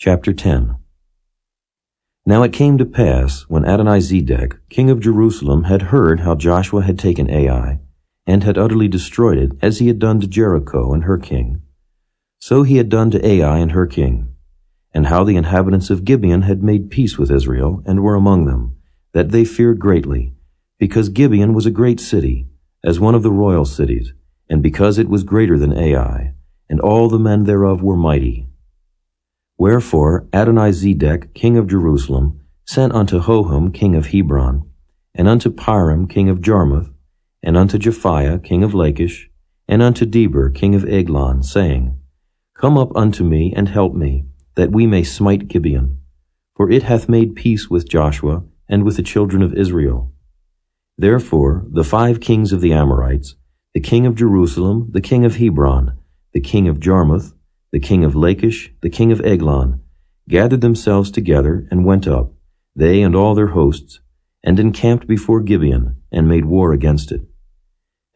Chapter 10. Now it came to pass, when Adonizedek, king of Jerusalem, had heard how Joshua had taken Ai, and had utterly destroyed it, as he had done to Jericho and her king, so he had done to Ai and her king, and how the inhabitants of Gibeon had made peace with Israel, and were among them, that they feared greatly, because Gibeon was a great city, as one of the royal cities, and because it was greater than Ai, and all the men thereof were mighty. Wherefore Adonizedek, king of Jerusalem, sent unto Hoham, king of Hebron, and unto Piram, king of Jarmuth, and unto Japhiah, king of Lachish, and unto Deber, king of Eglon, saying, Come up unto me, and help me, that we may smite Gibeon. For it hath made peace with Joshua, and with the children of Israel. Therefore the 5 kings of the Amorites, the king of Jerusalem, the king of Hebron, the king of Jarmuth, the king of Lachish, the king of Eglon, gathered themselves together, and went up, they and all their hosts, and encamped before Gibeon, and made war against it.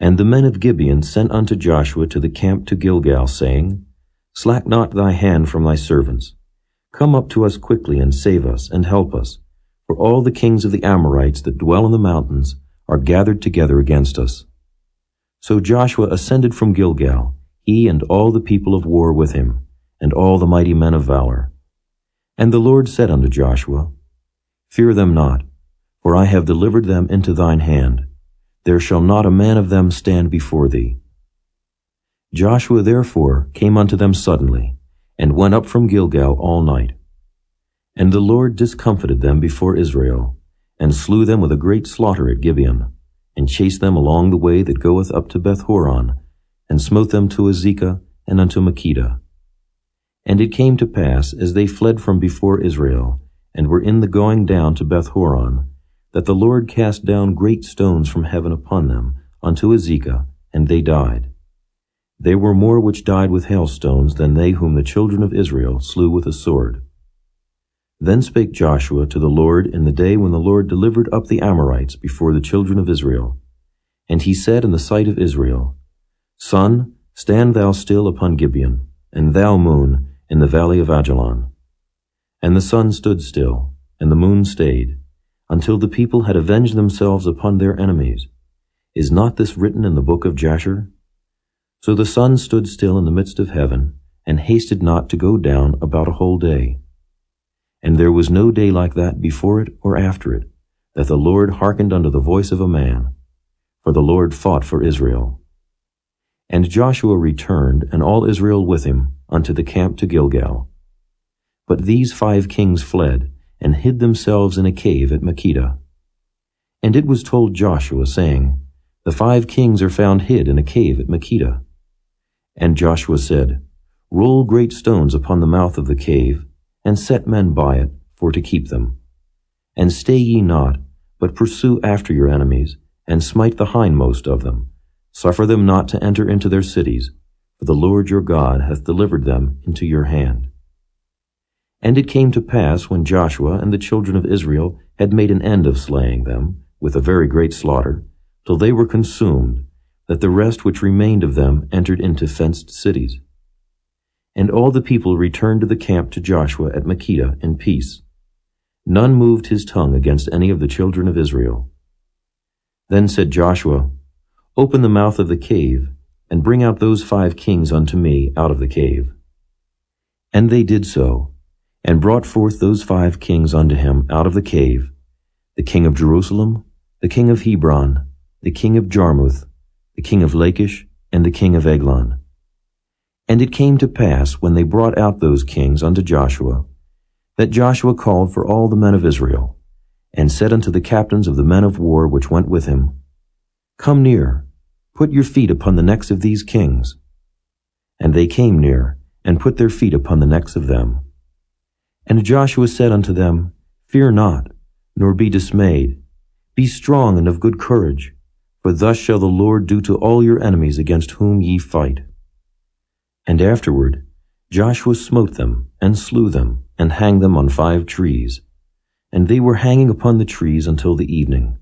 And the men of Gibeon sent unto Joshua to the camp to Gilgal, saying, Slack not thy hand from thy servants. Come up to us quickly, and save us, and help us, for all the kings of the Amorites that dwell in the mountains are gathered together against us. So Joshua ascended from Gilgal, he and all the people of war with him, and all the mighty men of valor. And the Lord said unto Joshua, Fear them not, for I have delivered them into thine hand. There shall not a man of them stand before thee. Joshua therefore came unto them suddenly, and went up from Gilgal all night. And the Lord discomfited them before Israel, and slew them with a great slaughter at Gibeon, and chased them along the way that goeth up to Beth-horon, and smote them to Azekah and unto Makkedah. And it came to pass, as they fled from before Israel, and were in the going down to Beth-horon, that the Lord cast down great stones from heaven upon them, unto Azekah, and they died. They were more which died with hailstones than they whom the children of Israel slew with a sword. Then spake Joshua to the Lord in the day when the Lord delivered up the Amorites before the children of Israel. And he said in the sight of Israel, Sun, stand thou still upon Gibeon, and thou, moon, in the valley of Ajalon. And the sun stood still, and the moon stayed, until the people had avenged themselves upon their enemies. Is not this written in the book of Jasher? So the sun stood still in the midst of heaven, and hasted not to go down about a whole day. And there was no day like that before it or after it, that the Lord hearkened unto the voice of a man. For the Lord fought for Israel. And Joshua returned, and all Israel with him, unto the camp to Gilgal. But these 5 kings fled, and hid themselves in a cave at Makkedah. And it was told Joshua, saying, The 5 kings are found hid in a cave at Makkedah. And Joshua said, Roll great stones upon the mouth of the cave, and set men by it, for to keep them. And stay ye not, but pursue after your enemies, and smite the hindmost of them. Suffer them not to enter into their cities, for the Lord your God hath delivered them into your hand. And it came to pass, when Joshua and the children of Israel had made an end of slaying them, with a very great slaughter, till they were consumed, that the rest which remained of them entered into fenced cities. And all the people returned to the camp to Joshua at Makkedah in peace. None moved his tongue against any of the children of Israel. Then said Joshua, Open the mouth of the cave, and bring out those 5 kings unto me out of the cave. And they did so, and brought forth those 5 kings unto him out of the cave, the king of Jerusalem, the king of Hebron, the king of Jarmuth, the king of Lachish, and the king of Eglon. And it came to pass, when they brought out those kings unto Joshua, that Joshua called for all the men of Israel, and said unto the captains of the men of war which went with him, Come near, put your feet upon the necks of these kings. And they came near, and put their feet upon the necks of them. And Joshua said unto them, Fear not, nor be dismayed. Be strong and of good courage, for thus shall the Lord do to all your enemies against whom ye fight. And afterward Joshua smote them, and slew them, and hanged them on 5 trees. And they were hanging upon the trees until the evening.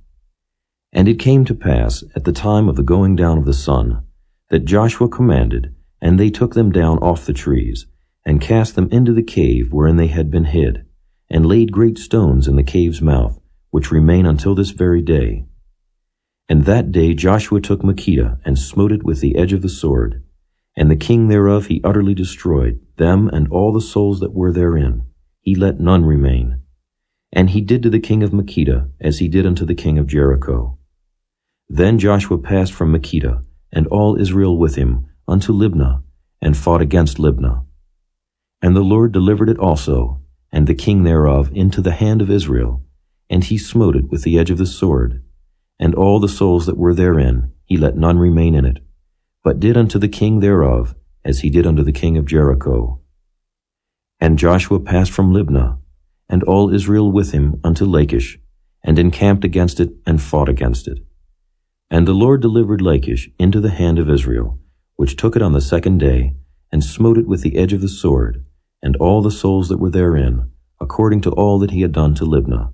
And it came to pass, at the time of the going down of the sun, that Joshua commanded, and they took them down off the trees, and cast them into the cave wherein they had been hid, and laid great stones in the cave's mouth, which remain until this very day. And that day Joshua took Makkedah, and smote it with the edge of the sword, and the king thereof he utterly destroyed, them and all the souls that were therein. He let none remain. And he did to the king of Makkedah as he did unto the king of Jericho. Then Joshua passed from Makkedah, and all Israel with him, unto Libnah, and fought against Libnah. And the Lord delivered it also, and the king thereof, into the hand of Israel, and he smote it with the edge of the sword, and all the souls that were therein, he let none remain in it, but did unto the king thereof as he did unto the king of Jericho. And Joshua passed from Libnah, and all Israel with him, unto Lachish, and encamped against it, and fought against it. And the Lord delivered Lachish into the hand of Israel, which took it on the second day, and smote it with the edge of the sword, and all the souls that were therein, according to all that he had done to Libnah.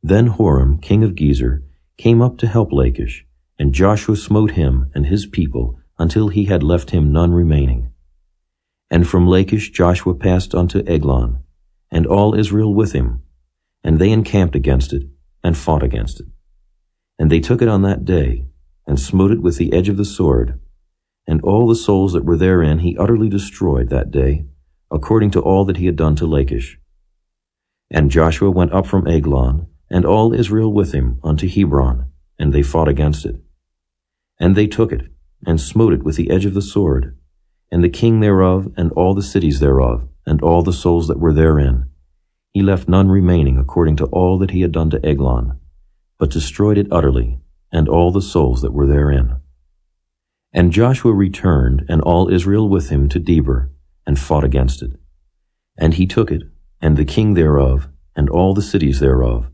Then Horam, king of Gezer, came up to help Lachish, and Joshua smote him and his people until he had left him none remaining. And from Lachish Joshua passed unto Eglon, and all Israel with him, and they encamped against it, and fought against it. And they took it on that day, and smote it with the edge of the sword, and all the souls that were therein he utterly destroyed that day, according to all that he had done to Lachish. And Joshua went up from Eglon, and all Israel with him, unto Hebron, and they fought against it. And they took it, and smote it with the edge of the sword, and the king thereof, and all the cities thereof, and all the souls that were therein. He left none remaining according to all that he had done to Eglon, but destroyed it utterly, and all the souls that were therein. And Joshua returned, and all Israel with him, to Debir, and fought against it. And he took it, and the king thereof, and all the cities thereof,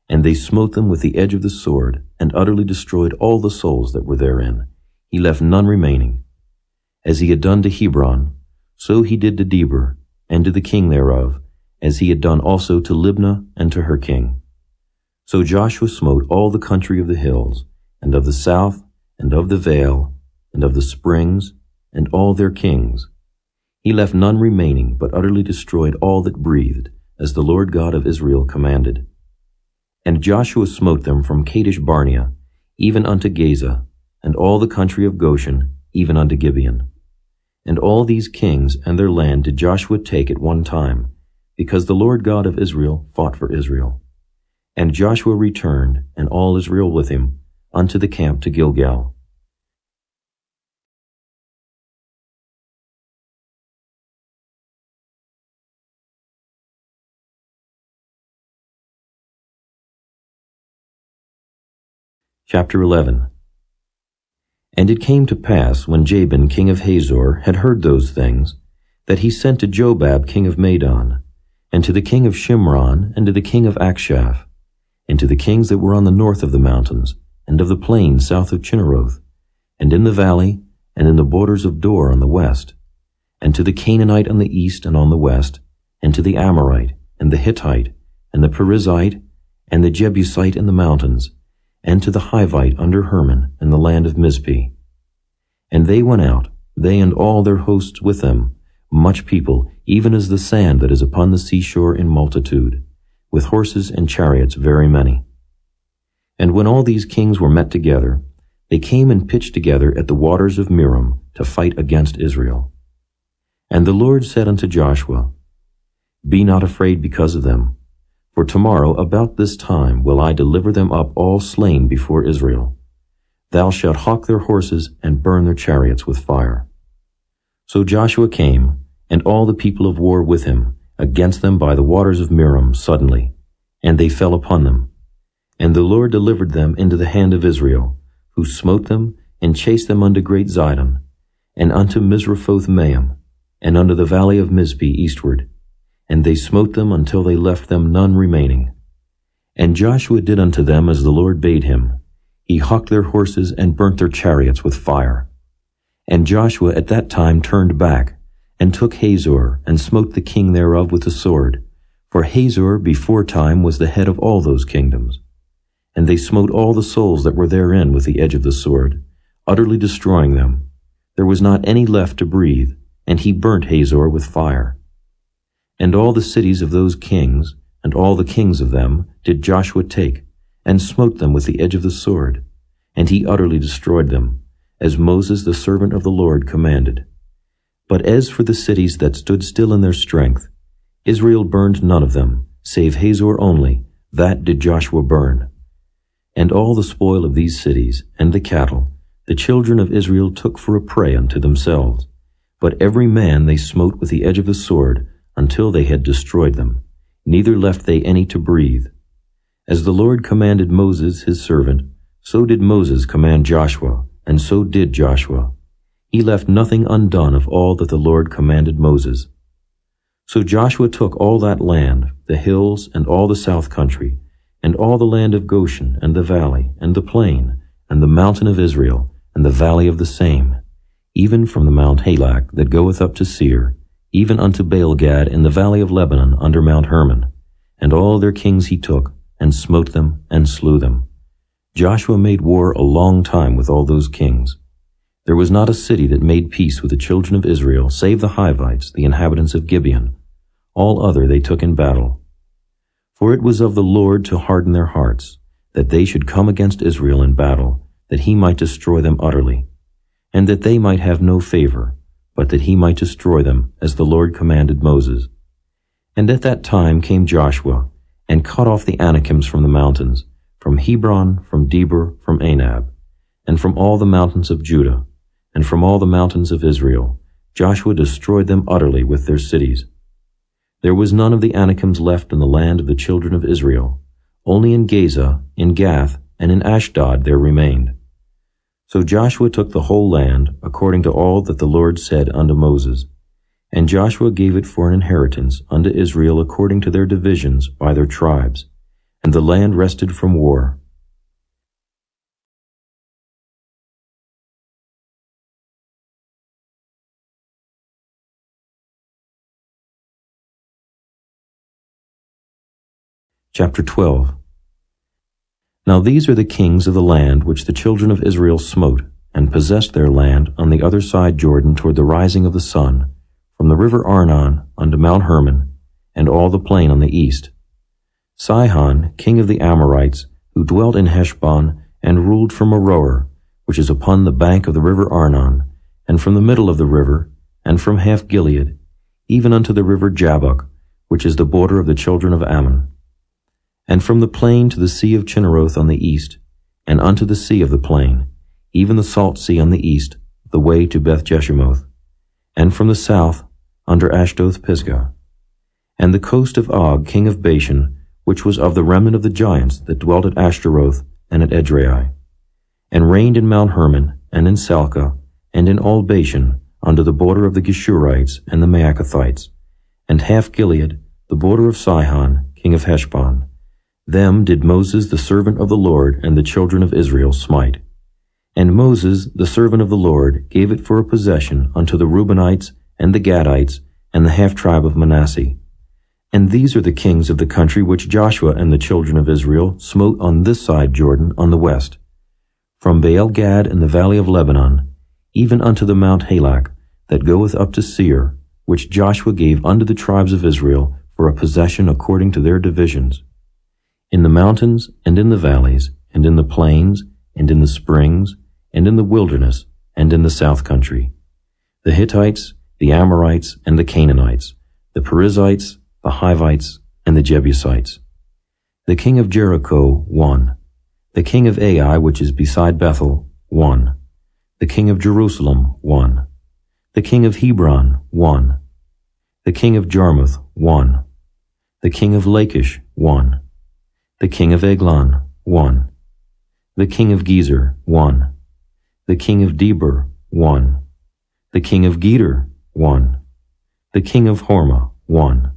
and they smote them with the edge of the sword, and utterly destroyed all the souls that were therein. He left none remaining. As he had done to Hebron, so he did to Debir, and to the king thereof, as he had done also to Libnah and to her king. So Joshua smote all the country of the hills, and of the south, and of the vale, and of the springs, and all their kings. He left none remaining, but utterly destroyed all that breathed, as the Lord God of Israel commanded. And Joshua smote them from Kadesh Barnea, even unto Gaza, and all the country of Goshen, even unto Gibeon. And all these kings and their land did Joshua take at one time, because the Lord God of Israel fought for Israel. And Joshua returned, and all Israel with him, unto the camp to Gilgal. Chapter 11. And it came to pass, when Jabin king of Hazor had heard those things, that he sent to Jobab king of Madon, and to the king of Shimron, and to the king of Akshaph, and to the kings that were on the north of the mountains, and of the plain south of Chinneroth, and in the valley, and in the borders of Dor on the west, and to the Canaanite on the east and on the west, and to the Amorite, and the Hittite, and the Perizzite, and the Jebusite in the mountains, and to the Hivite under Hermon in the land of Mizpeh. And they went out, they and all their hosts with them, much people, even as the sand that is upon the seashore in multitude, with horses and chariots very many. And when all these kings were met together, they came and pitched together at the waters of Merom to fight against Israel. And the Lord said unto Joshua, Be not afraid because of them, for tomorrow about this time will I deliver them up all slain before Israel. Thou shalt hawk their horses and burn their chariots with fire. So Joshua came, and all the people of war with him, against them by the waters of Merom suddenly, and they fell upon them. And the Lord delivered them into the hand of Israel, who smote them, and chased them unto great Zidon, and unto Misrephoth-Maim, and unto the valley of Mizpeh eastward. And they smote them until they left them none remaining. And Joshua did unto them as the Lord bade him. He hawked their horses and burnt their chariots with fire. And Joshua at that time turned back, and took Hazor, and smote the king thereof with the sword. For Hazor before time was the head of all those kingdoms. And they smote all the souls that were therein with the edge of the sword, utterly destroying them. There was not any left to breathe, and he burnt Hazor with fire. And all the cities of those kings, and all the kings of them, did Joshua take, and smote them with the edge of the sword, and he utterly destroyed them, as Moses the servant of the Lord commanded. But as for the cities that stood still in their strength, Israel burned none of them, save Hazor only, that did Joshua burn. And all the spoil of these cities, and the cattle, the children of Israel took for a prey unto themselves. But every man they smote with the edge of the sword, until they had destroyed them, neither left they any to breathe. As the Lord commanded Moses his servant, so did Moses command Joshua, and so did Joshua. He left nothing undone of all that the Lord commanded Moses. So Joshua took all that land, the hills, and all the south country, and all the land of Goshen, and the valley, and the plain, and the mountain of Israel, and the valley of the same, even from the Mount Halak that goeth up to Seir, even unto Baal-gad in the valley of Lebanon under Mount Hermon. And all their kings he took, and smote them, and slew them. Joshua made war a long time with all those kings. There was not a city that made peace with the children of Israel, save the Hivites, the inhabitants of Gibeon. All other they took in battle. For it was of the Lord to harden their hearts, that they should come against Israel in battle, that he might destroy them utterly, and that they might have no favor, but that he might destroy them, as the Lord commanded Moses. And at that time came Joshua, and cut off the Anakims from the mountains, from Hebron, from Debir, from Anab, and from all the mountains of Judah, and from all the mountains of Israel. Joshua destroyed them utterly with their cities. There was none of the Anakims left in the land of the children of Israel. Only in Gaza, in Gath, and in Ashdod there remained. So Joshua took the whole land, according to all that the Lord said unto Moses. And Joshua gave it for an inheritance unto Israel according to their divisions by their tribes. And the land rested from war. Chapter 12. Now these are the kings of the land which the children of Israel smote, and possessed their land on the other side Jordan toward the rising of the sun, from the river Arnon unto Mount Hermon, and all the plain on the east. Sihon, king of the Amorites, who dwelt in Heshbon, and ruled from Aroer, which is upon the bank of the river Arnon, and from the middle of the river, and from half Gilead, even unto the river Jabbok, which is the border of the children of Ammon. And from the plain to the sea of Chinneroth on the east, and unto the sea of the plain, even the salt sea on the east, the way to Beth-Jeshimoth, and from the south, under Ashdoth-Pisgah, and the coast of Og, king of Bashan, which was of the remnant of the giants that dwelt at Ashtaroth and at Edrei, and reigned in Mount Hermon, and in Salcah, and in all Bashan, under the border of the Geshurites and the Maacathites, and half Gilead, the border of Sihon, king of Heshbon. Them did Moses the servant of the Lord and the children of Israel smite. And Moses the servant of the Lord gave it for a possession unto the Reubenites and the Gadites and the half-tribe of Manasseh. And these are the kings of the country which Joshua and the children of Israel smote on this side Jordan on the west, from Baal-gad in the valley of Lebanon, even unto the Mount Halak that goeth up to Seir, which Joshua gave unto the tribes of Israel for a possession according to their divisions. In the mountains, and in the valleys, and in the plains, and in the springs, and in the wilderness, and in the south country, the Hittites, the Amorites, and the Canaanites, the Perizzites, the Hivites, and the Jebusites. The king of Jericho, 1. The king of Ai, which is beside Bethel, 1. The king of Jerusalem, 1. The king of Hebron, 1. The king of Jarmuth, 1. The king of Lachish, 1. The king of Eglon, 1. The king of Gezer, 1. The king of Debir, 1. The king of Geder, 1. The king of Hormah, 1.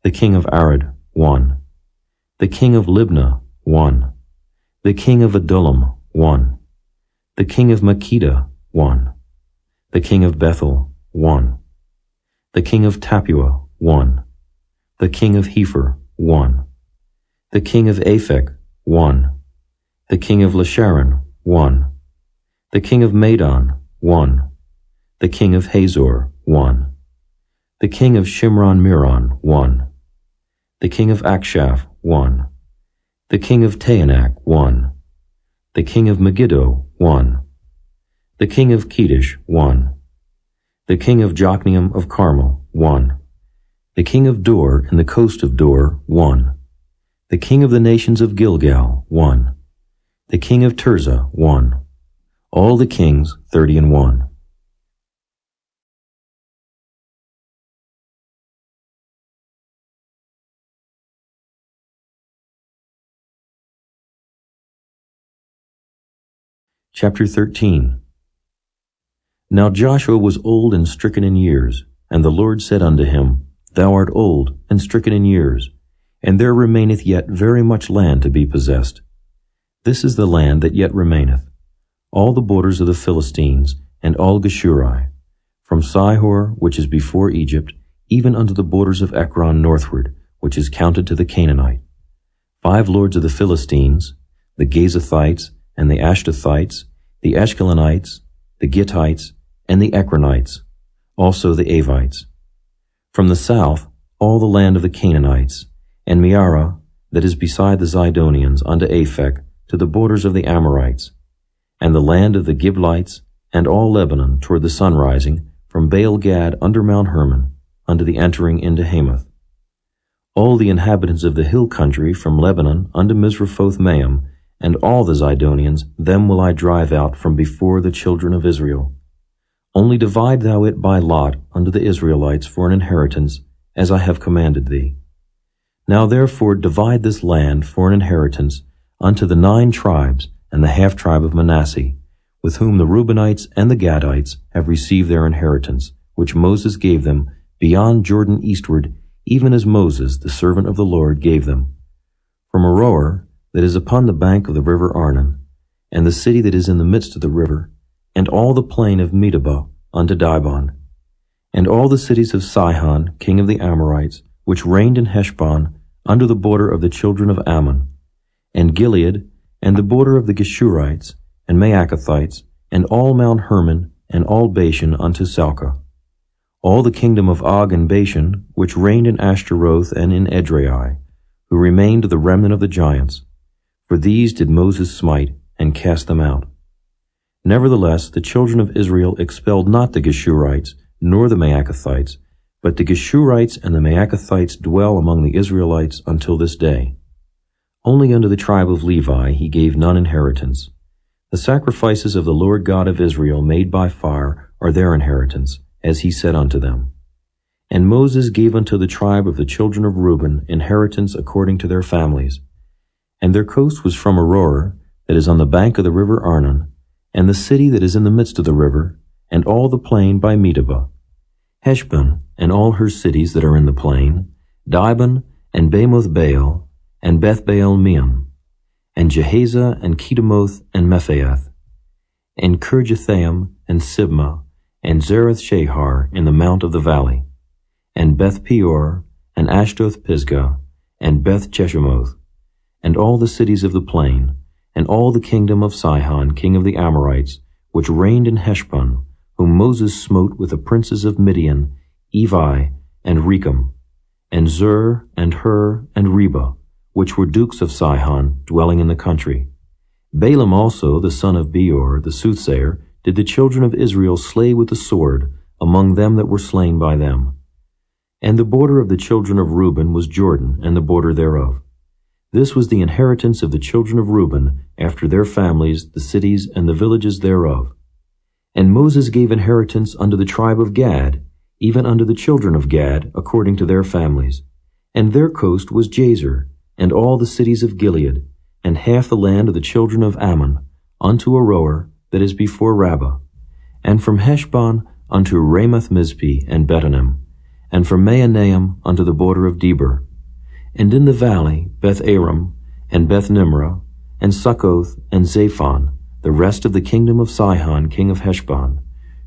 The king of Arad, 1. The king of Libnah, 1. The king of Adullam, 1. The king of Makkedah, 1. The king of Bethel, 1. The king of Tappuah, 1. The king of Hepher, 1. The king of Aphek, 1. The king of Lasharon, 1. The king of Madon, 1. The king of Hazor, 1. The king of Shimron-Meron, 1. The king of Akshaph, 1. The king of Taanach, 1. The king of Megiddo, 1. The king of Kedesh, 1. The king of Jokneam of Carmel, 1. The king of Dor in the coast of Dor, 1. The king of the nations of Gilgal, 1. The king of Tirzah, 1. All the kings, 30. Chapter 13. Now Joshua was old and stricken in years, and the Lord said unto him, Thou art old and stricken in years, and there remaineth yet very much land to be possessed. This is the land that yet remaineth, all the borders of the Philistines, and all Geshuri, from Sihor, which is before Egypt, even unto the borders of Ekron northward, which is counted to the Canaanite. 5 lords of the Philistines, the Gazathites, and the Ashdothites, the Ashkelonites, the Gittites, and the Ekronites, also the Avites. From the south, all the land of the Canaanites, and Meara, that is beside the Zidonians, unto Aphek, to the borders of the Amorites, and the land of the Giblites, and all Lebanon toward the sunrising, from Baal-Gad under Mount Hermon, unto the entering into Hamath. All the inhabitants of the hill country from Lebanon unto Misrephoth-Maim, and all the Zidonians, them will I drive out from before the children of Israel. Only divide thou it by lot unto the Israelites for an inheritance, as I have commanded thee. Now therefore divide this land for an inheritance unto the 9 tribes and the half-tribe of Manasseh, with whom the Reubenites and the Gadites have received their inheritance, which Moses gave them beyond Jordan eastward, even as Moses, the servant of the Lord, gave them. From Aroer, that is upon the bank of the river Arnon, and the city that is in the midst of the river, and all the plain of Medeba unto Dibon, and all the cities of Sihon, king of the Amorites, which reigned in Heshbon, under the border of the children of Ammon, and Gilead, and the border of the Geshurites, and Maacathites, and all Mount Hermon, and all Bashan unto Salcah. All the kingdom of Og and Bashan, which reigned in Ashtaroth and in Edrei, who remained the remnant of the giants. For these did Moses smite, and cast them out. Nevertheless, the children of Israel expelled not the Geshurites, nor the Maacathites, but the Geshurites and the Maacathites dwell among the Israelites until this day. Only unto the tribe of Levi he gave none inheritance. The sacrifices of the Lord God of Israel made by fire are their inheritance, as he said unto them. And Moses gave unto the tribe of the children of Reuben inheritance according to their families. And their coast was from Aroer, that is on the bank of the river Arnon, and the city that is in the midst of the river, and all the plain by Medeba, Heshbon, and all her cities that are in the plain, Dibon, and Bamoth Baal, and Beth Baal Meon, and Jehaza, and Kedemoth, and Mephaath, and Kirjathaim, and Sibmah, and Zareth Shahar in the mount of the valley, and Beth Peor, and Ashdoth Pisgah, and Beth Jeshimoth, and all the cities of the plain, and all the kingdom of Sihon, king of the Amorites, which reigned in Heshbon, whom Moses smote with the princes of Midian, Evi, and Rechem, and Zur, and Hur, and Reba, which were dukes of Sihon, dwelling in the country. Balaam also, the son of Beor, the soothsayer, did the children of Israel slay with the sword among them that were slain by them. And the border of the children of Reuben was Jordan, and the border thereof. This was the inheritance of the children of Reuben, after their families, the cities, and the villages thereof. And Moses gave inheritance unto the tribe of Gad, even unto the children of Gad, according to their families. And their coast was Jazer, and all the cities of Gilead, and half the land of the children of Ammon, unto Aroer, that is before Rabbah, and from Heshbon unto Ramoth-Mizpeh and Betonim, and from Mahanaim unto the border of Debir, and in the valley Beth-aram, and Beth-nimrah, and Succoth, and Zaphon, the rest of the kingdom of Sihon, king of Heshbon,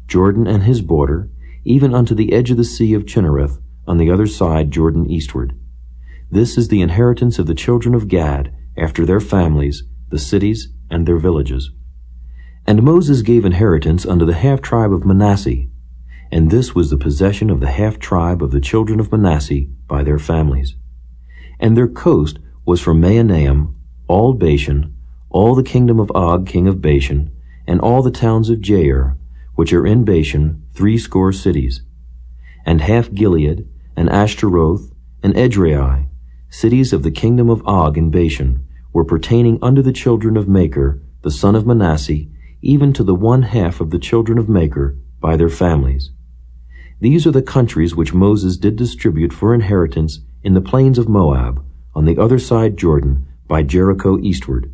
Jordan and his border, even unto the edge of the sea of Chinnereth, on the other side Jordan eastward. This is the inheritance of the children of Gad, after their families, the cities, and their villages. And Moses gave inheritance unto the half-tribe of Manasseh, and this was the possession of the half-tribe of the children of Manasseh by their families. And their coast was from Mahanaim, all Bashan, all the kingdom of Og king of Bashan, and all the towns of Jair, which are in Bashan, 60 cities, and half Gilead, and Ashtaroth, and Edrei, cities of the kingdom of Og in Bashan, were pertaining unto the children of Machir, the son of Manasseh, even to the 1/2 of the children of Machir by their families. These are the countries which Moses did distribute for inheritance in the plains of Moab, on the other side Jordan, by Jericho eastward.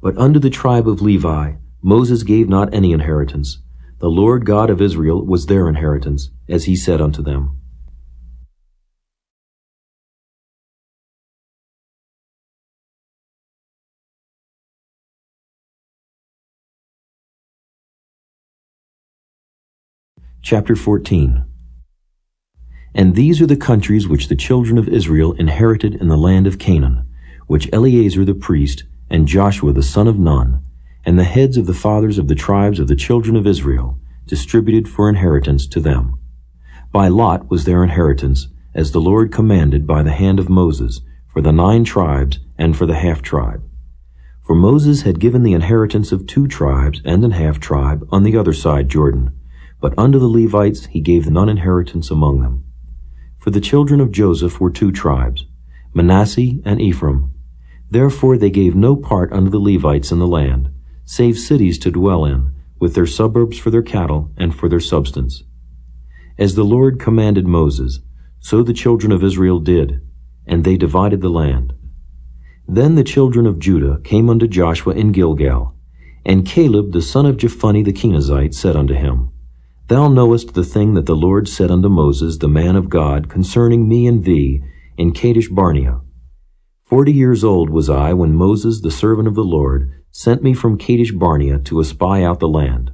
But unto the tribe of Levi Moses gave not any inheritance. The Lord God of Israel was their inheritance, as he said unto them. Chapter 14. And these are the countries which the children of Israel inherited in the land of Canaan, which Eleazar the priest, and Joshua the son of Nun, and the heads of the fathers of the tribes of the children of Israel, distributed for inheritance to them. By lot was their inheritance, as the Lord commanded by the hand of Moses, for the 9 tribes and for the half-tribe. For Moses had given the inheritance of 2 tribes and an half-tribe on the other side Jordan, but unto the Levites he gave none inheritance among them. For the children of Joseph were 2 tribes, Manasseh and Ephraim. Therefore they gave no part unto the Levites in the land, save cities to dwell in, with their suburbs for their cattle and for their substance. As the Lord commanded Moses, so the children of Israel did, and they divided the land. Then the children of Judah came unto Joshua in Gilgal, and Caleb the son of Jephunneh the Kenizzite said unto him, Thou knowest the thing that the Lord said unto Moses the man of God concerning me and thee in Kadesh Barnea. 40 years old was I when Moses the servant of the Lord sent me from Kadesh Barnea to espy out the land.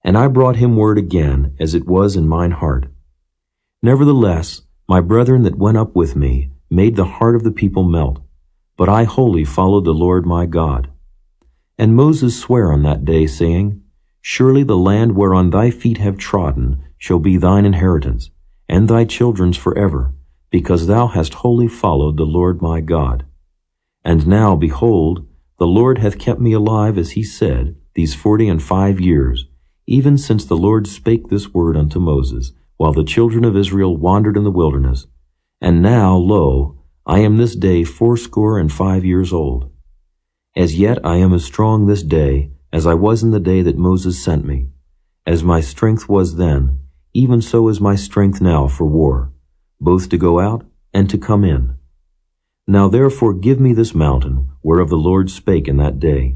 And I brought him word again, as it was in mine heart. Nevertheless, my brethren that went up with me made the heart of the people melt, but I wholly followed the Lord my God. And Moses sware on that day, saying, Surely the land whereon thy feet have trodden shall be thine inheritance, and thy children's forever, because thou hast wholly followed the Lord my God. And now, behold, the Lord hath kept me alive, as he said, these 45 years, even since the Lord spake this word unto Moses, while the children of Israel wandered in the wilderness. And now, lo, I am this day 85 years old. As yet I am as strong this day as I was in the day that Moses sent me. As my strength was then, even so is my strength now for war, both to go out and to come in. Now therefore give me this mountain, whereof the Lord spake in that day.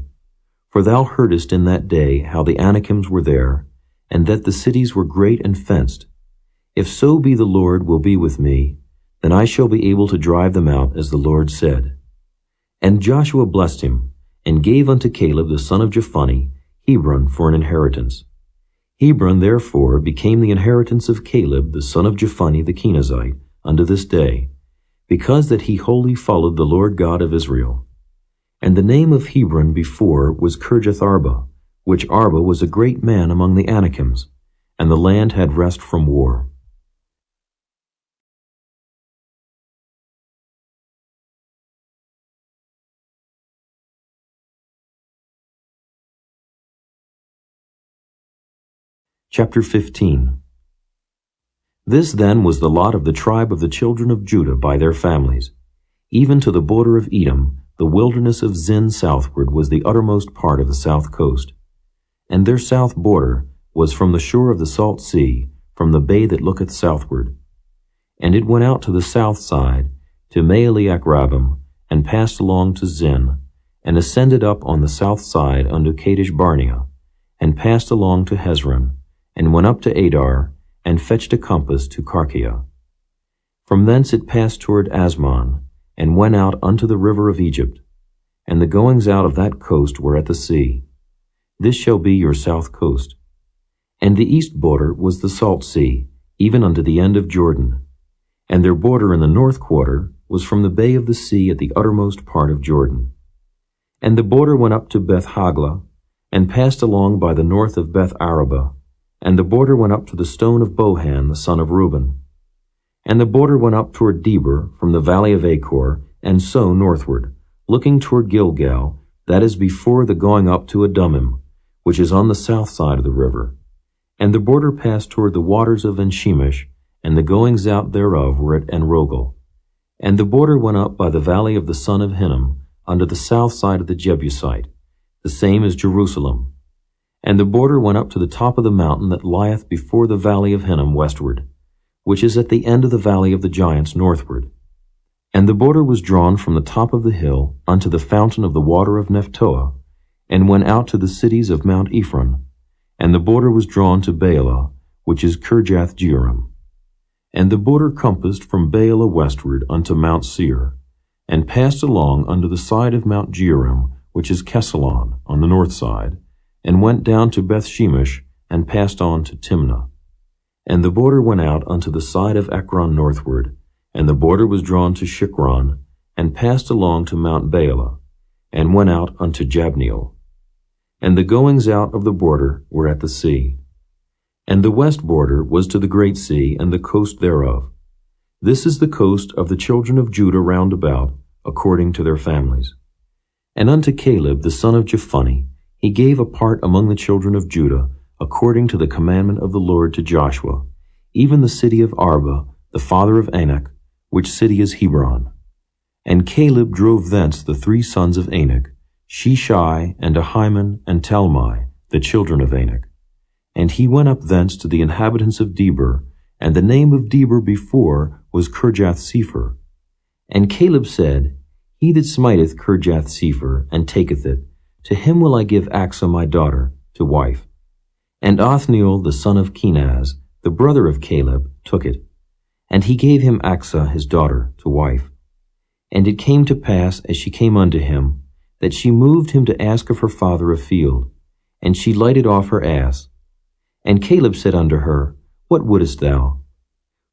For thou heardest in that day how the Anakims were there, and that the cities were great and fenced. If so be the Lord will be with me, then I shall be able to drive them out, as the Lord said. And Joshua blessed him, and gave unto Caleb the son of Jephunneh Hebron for an inheritance. Hebron therefore became the inheritance of Caleb the son of Jephunneh the Kenizzite unto this day, because that he wholly followed the Lord God of Israel. And the name of Hebron before was Kirjath-arba, which Arba was a great man among the Anakims, and the land had rest from war. Chapter 15. This then was the lot of the tribe of the children of Judah by their families. Even to the border of Edom, the wilderness of Zin southward was the uttermost part of the south coast. And their south border was from the shore of the salt sea, from the bay that looketh southward. And it went out to the south side, to Maaleak-rabbim, and passed along to Zin, and ascended up on the south side unto Kadesh Barnea, and passed along to Hezron, and went up to Adar, and fetched a compass to Karkia. From thence it passed toward Asmon, and went out unto the river of Egypt, and the goings out of that coast were at the sea. This shall be your south coast. And the east border was the salt sea, even unto the end of Jordan. And their border in the north quarter was from the bay of the sea at the uttermost part of Jordan. And the border went up to Beth-hagla, and passed along by the north of Beth-araba, And the border went up to the stone of Bohan, the son of Reuben. And the border went up toward Debir from the valley of Achor, and so northward, looking toward Gilgal, that is before the going up to Adumim, which is on the south side of the river. And the border passed toward the waters of Enshemish, and the goings out thereof were at Enrogel. And the border went up by the valley of the son of Hinnom, unto the south side of the Jebusite, the same as Jerusalem. And the border went up to the top of the mountain that lieth before the valley of Hinnom westward, which is at the end of the valley of the giants northward. And the border was drawn from the top of the hill unto the fountain of the water of Nephtoah, and went out to the cities of Mount Ephron. And the border was drawn to Baalah, which is Kirjath-jearim. And the border compassed from Baalah westward unto Mount Seir, and passed along unto the side of Mount Jearim, which is Kesalon, on the north side, and went down to Beth-shemesh, and passed on to Timnah. And the border went out unto the side of Ekron northward, and the border was drawn to Shikron, and passed along to Mount Baalah, and went out unto Jabneel. And the goings out of the border were at the sea. And the west border was to the great sea, and the coast thereof. This is the coast of the children of Judah round about, according to their families. And unto Caleb the son of Jephunneh he gave a part among the children of Judah, according to the commandment of the Lord to Joshua, even the city of Arba, the father of Anak, which city is Hebron. And Caleb drove thence the 3 sons of Anak, Sheshai, and Ahiman, and Talmai, the children of Anak. And he went up thence to the inhabitants of Debir, and the name of Debir before was Kirjath-sepher. And Caleb said, He that smiteth Kirjath-sepher, and taketh it, to him will I give Achsah my daughter, to wife. And Othniel the son of Kenaz, the brother of Caleb, took it. And he gave him Achsah his daughter, to wife. And it came to pass, as she came unto him, that she moved him to ask of her father a field, and she lighted off her ass. And Caleb said unto her, What wouldest thou?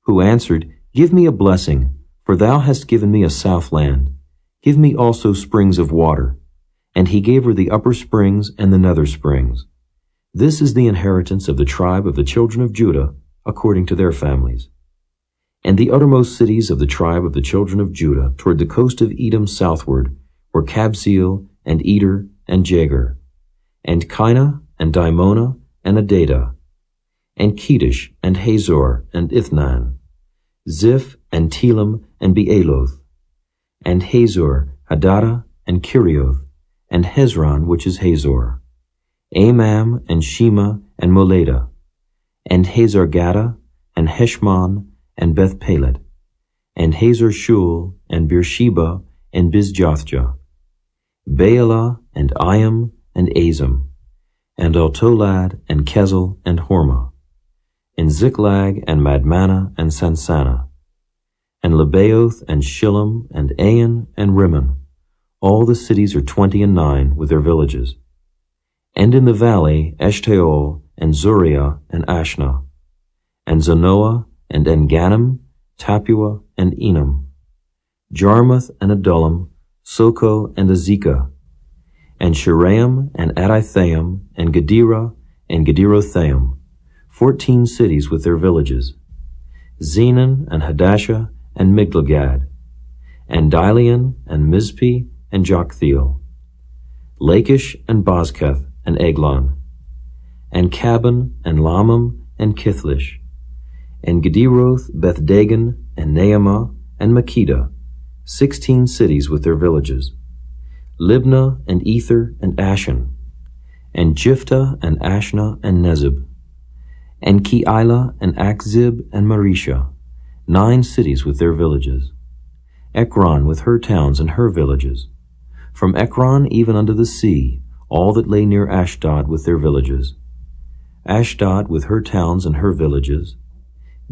Who answered, Give me a blessing, for thou hast given me a south land. Give me also springs of water. And he gave her the upper springs and the nether springs. This is the inheritance of the tribe of the children of Judah, according to their families. And the uttermost cities of the tribe of the children of Judah toward the coast of Edom southward were Kabzeel, and Eder, and Jagur, and Kinah, and Dimona, and Adadah, and Kedesh, and Hazor, and Ithnan, Ziph, and Telam, and Bealoth, and Hazor, Hadadah, and Kerioth, and Hezron, which is Hazor, Amam, and Shema, and Moladah, and Hazar-Gadah, and Heshmon, and Beth-Pelet, and Hazar-Shul, and Beersheba, and Bizjothjah, Baalah, and Iam, and Azim, and Altolad, and Kezel, and Hormah, and Ziklag, and Madmannah, and Sansannah, and Lebaoth, and Shillam, and Ain, and Rimmon. All the cities are 29 with their villages. And in the valley Eshtaol, and Zuriah, and Ashna, and Zanoah, and Engannim, Tapua, and Enam, Jarmuth, and Adullam, Soko, and Azekah, and Shiraim, and Adithaim, and Gedera, and Gederothaim, 14 cities with their villages, Zenon, and Hadashah, and Migdalgad, and Dilean, and Mizpeh, and Joktheel, Lachish, and Bozkath, and Eglon, and Caban, and Lamam, and Kithlish, and Gederoth, Beth-dagon, and Naamah, and Makkedah, 16 cities with their villages, Libnah, and Ether, and Ashan, and Jiphthah, and Ashna, and Nezib, and Keilah, and Achzib, and Maresha, 9 cities with their villages, Ekron with her towns and her villages, from Ekron even unto the sea, all that lay near Ashdod with their villages, Ashdod with her towns and her villages,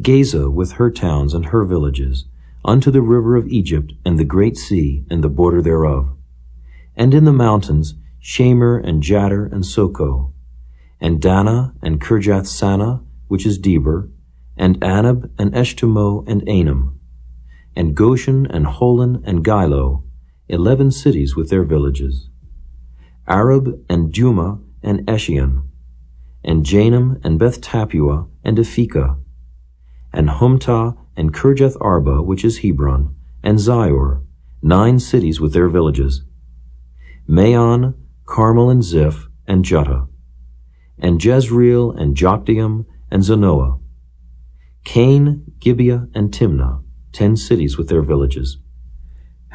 Gaza with her towns and her villages, unto the river of Egypt and the great sea and the border thereof. And in the mountains, Shamer, and Jadar, and Soko, and Dana, and Kirjath-Sanah, which is Debir, and Anab, and Eshtemoh, and Anam, and Goshen, and Holon, and Gilo, 11 cities with their villages, Arab, and Duma, and Eshion, and Janam, and Beth Tappuah, and Ephekah, and Humtah, and Kirjath Arba, which is Hebron, and Zior, 9 cities with their villages, Maon, Carmel, and Ziph, and Juttah, and Jezreel, and Jokdeam, and Zanoah, Cain, Gibeah, and Timnah, 10 cities with their villages,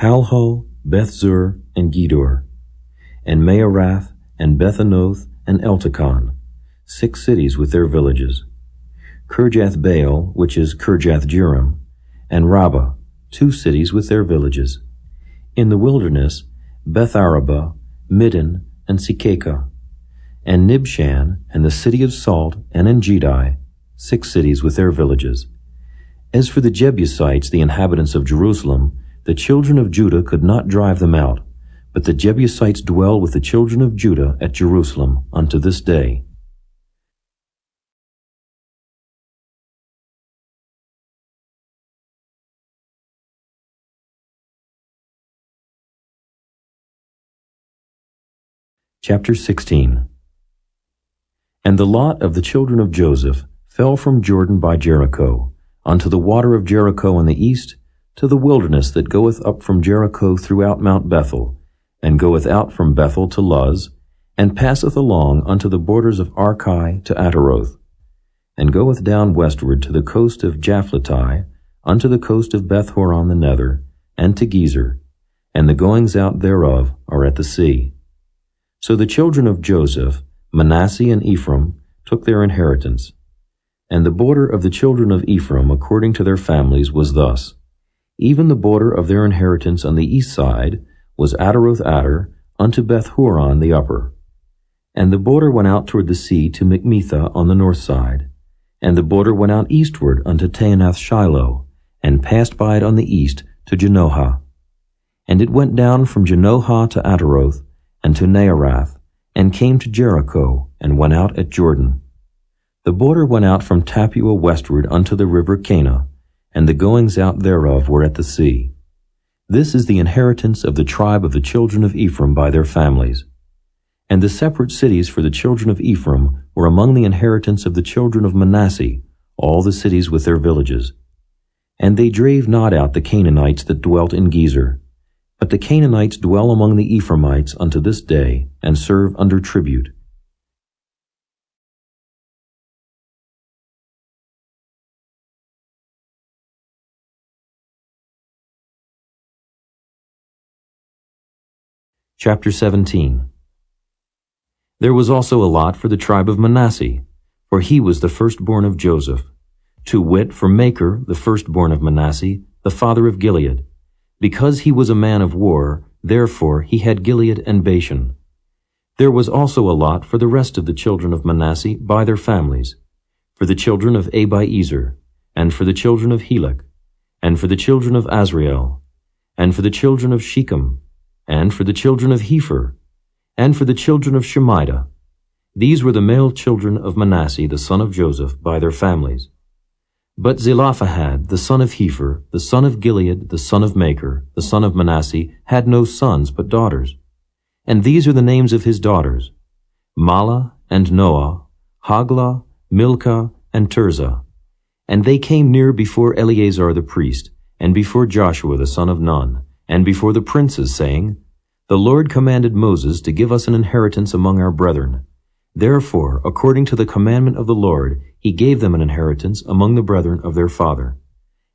Halho, Beth-zur, and Gedor, and Maarath, and Bethanoth, and Eltekon, 6 cities with their villages, Kirjath Baal, which is Kirjath Jearim, and Rabbah, 2 cities with their villages. In the wilderness, Beth Arabah, Middin, and Sikekah, and Nibshan, and the city of Salt, and Engedi, 6 cities with their villages. As for the Jebusites, the inhabitants of Jerusalem, the children of Judah could not drive them out, but the Jebusites dwell with the children of Judah at Jerusalem unto this day. Chapter 16. And the lot of the children of Joseph fell from Jordan by Jericho, unto the water of Jericho on the east, to the wilderness that goeth up from Jericho throughout Mount Bethel, and goeth out from Bethel to Luz, and passeth along unto the borders of Archi to Ataroth, and goeth down westward to the coast of Japhletai, unto the coast of Beth-horon the nether, and to Gezer, and the goings out thereof are at the sea. So the children of Joseph, Manasseh and Ephraim, took their inheritance. And the border of the children of Ephraim according to their families was thus. Even the border of their inheritance on the east side was Ataroth Adar unto Beth-horon the upper. And the border went out toward the sea to Mikmetha on the north side. And the border went out eastward unto Taanath Shiloh, and passed by it on the east to Janohah. And it went down from Janohah to Ataroth, and to Naarath, and came to Jericho, and went out at Jordan. The border went out from Tappuah westward unto the river Cana, and the goings out thereof were at the sea. This is the inheritance of the tribe of the children of Ephraim by their families. And the separate cities for the children of Ephraim were among the inheritance of the children of Manasseh, all the cities with their villages. And they drave not out the Canaanites that dwelt in Gezer. But the Canaanites dwell among the Ephraimites unto this day, and serve under tribute. Chapter 17. There was also a lot for the tribe of Manasseh, for he was the firstborn of Joseph, to wit, for Machir, the firstborn of Manasseh, the father of Gilead. Because he was a man of war, therefore he had Gilead and Bashan. There was also a lot for the rest of the children of Manasseh by their families, for the children of Abiezer, and for the children of Helek, and for the children of Azrael, and for the children of Shechem, and for the children of Hepher, and for the children of Shemida. These were the male children of Manasseh the son of Joseph by their families. But Zelophehad, the son of Hepher, the son of Gilead, the son of Machir, the son of Manasseh, had no sons but daughters. And these are the names of his daughters: Mahlah and Noah, Haglah, Milcah, and Tirzah. And they came near before Eleazar the priest, and before Joshua the son of Nun, and before the princes, saying, The Lord commanded Moses to give us an inheritance among our brethren. Therefore, according to the commandment of the Lord, he gave them an inheritance among the brethren of their father.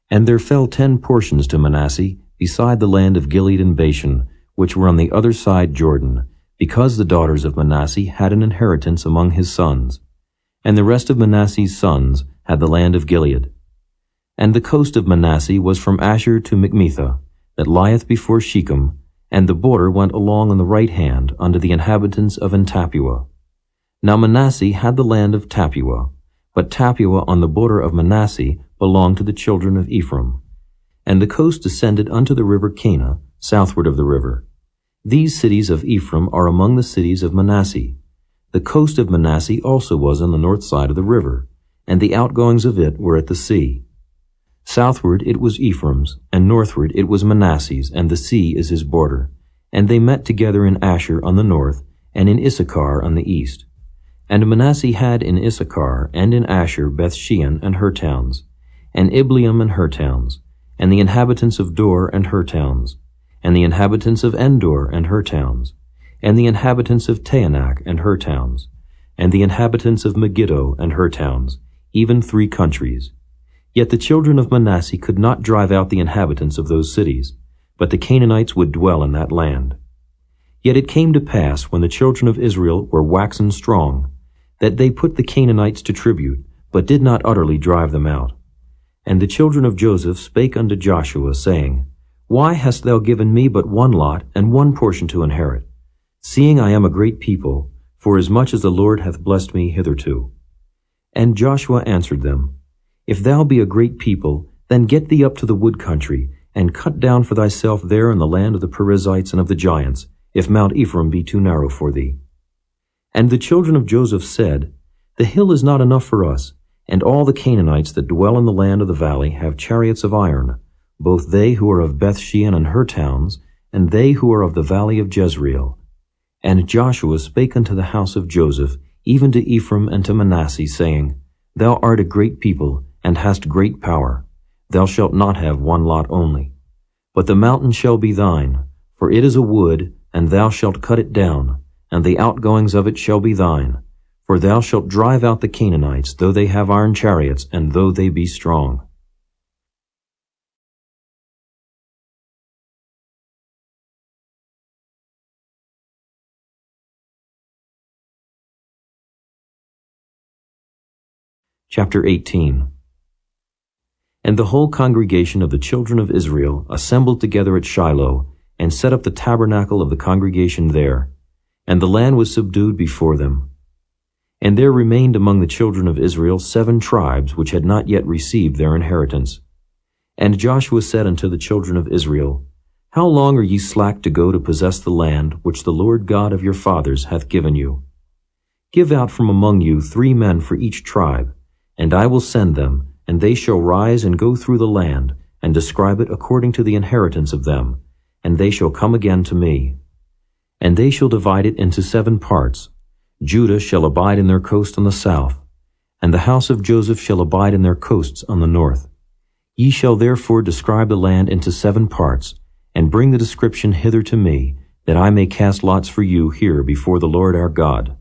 And there fell 10 portions to Manasseh, beside the land of Gilead and Bashan, which were on the other side Jordan, because the daughters of Manasseh had an inheritance among his sons. And the rest of Manasseh's sons had the land of Gilead. And the coast of Manasseh was from Asher to Mikmetha, that lieth before Shechem, and the border went along on the right hand unto the inhabitants of Entappuah. Now Manasseh had the land of Tappuah, but Tappuah on the border of Manasseh belonged to the children of Ephraim. And the coast descended unto the river Cana, southward of the river. These cities of Ephraim are among the cities of Manasseh. The coast of Manasseh also was on the north side of the river, and the outgoings of it were at the sea. Southward it was Ephraim's, and northward it was Manasseh's, and the sea is his border. And they met together in Asher on the north, and in Issachar on the east. And Manasseh had in Issachar and in Asher Bethshean and her towns, and Ibleam and her towns, and the inhabitants of Dor and her towns, and the inhabitants of Endor and her towns, and the inhabitants of Taanach and her towns, and the inhabitants of Megiddo and her towns, even 3 countries. Yet the children of Manasseh could not drive out the inhabitants of those cities, but the Canaanites would dwell in that land. Yet it came to pass, when the children of Israel were waxen strong, that they put the Canaanites to tribute, but did not utterly drive them out. And the children of Joseph spake unto Joshua, saying, Why hast thou given me but 1 lot and 1 portion to inherit, seeing I am a great people, forasmuch as the Lord hath blessed me hitherto? And Joshua answered them, If thou be a great people, then get thee up to the wood country, and cut down for thyself there in the land of the Perizzites and of the giants, if Mount Ephraim be too narrow for thee. And the children of Joseph said, The hill is not enough for us, and all the Canaanites that dwell in the land of the valley have chariots of iron, both they who are of Bethshean and her towns, and they who are of the valley of Jezreel. And Joshua spake unto the house of Joseph, even to Ephraim and to Manasseh, saying, Thou art a great people, and hast great power. Thou shalt not have 1 lot only. But the mountain shall be thine, for it is a wood, and thou shalt cut it down, and the outgoings of it shall be thine. For thou shalt drive out the Canaanites, though they have iron chariots, and though they be strong. Chapter 18. And the whole congregation of the children of Israel assembled together at Shiloh, and set up the tabernacle of the congregation there, and the land was subdued before them. And there remained among the children of Israel 7 tribes which had not yet received their inheritance. And Joshua said unto the children of Israel, How long are ye slack to go to possess the land which the Lord God of your fathers hath given you? Give out from among you 3 men for each tribe, and I will send them, and they shall rise and go through the land, and describe it according to the inheritance of them, and they shall come again to me. And they shall divide it into 7 parts. Judah shall abide in their coast on the south, and the house of Joseph shall abide in their coasts on the north. Ye shall therefore describe the land into 7 parts, and bring the description hither to me, that I may cast lots for you here before the Lord our God.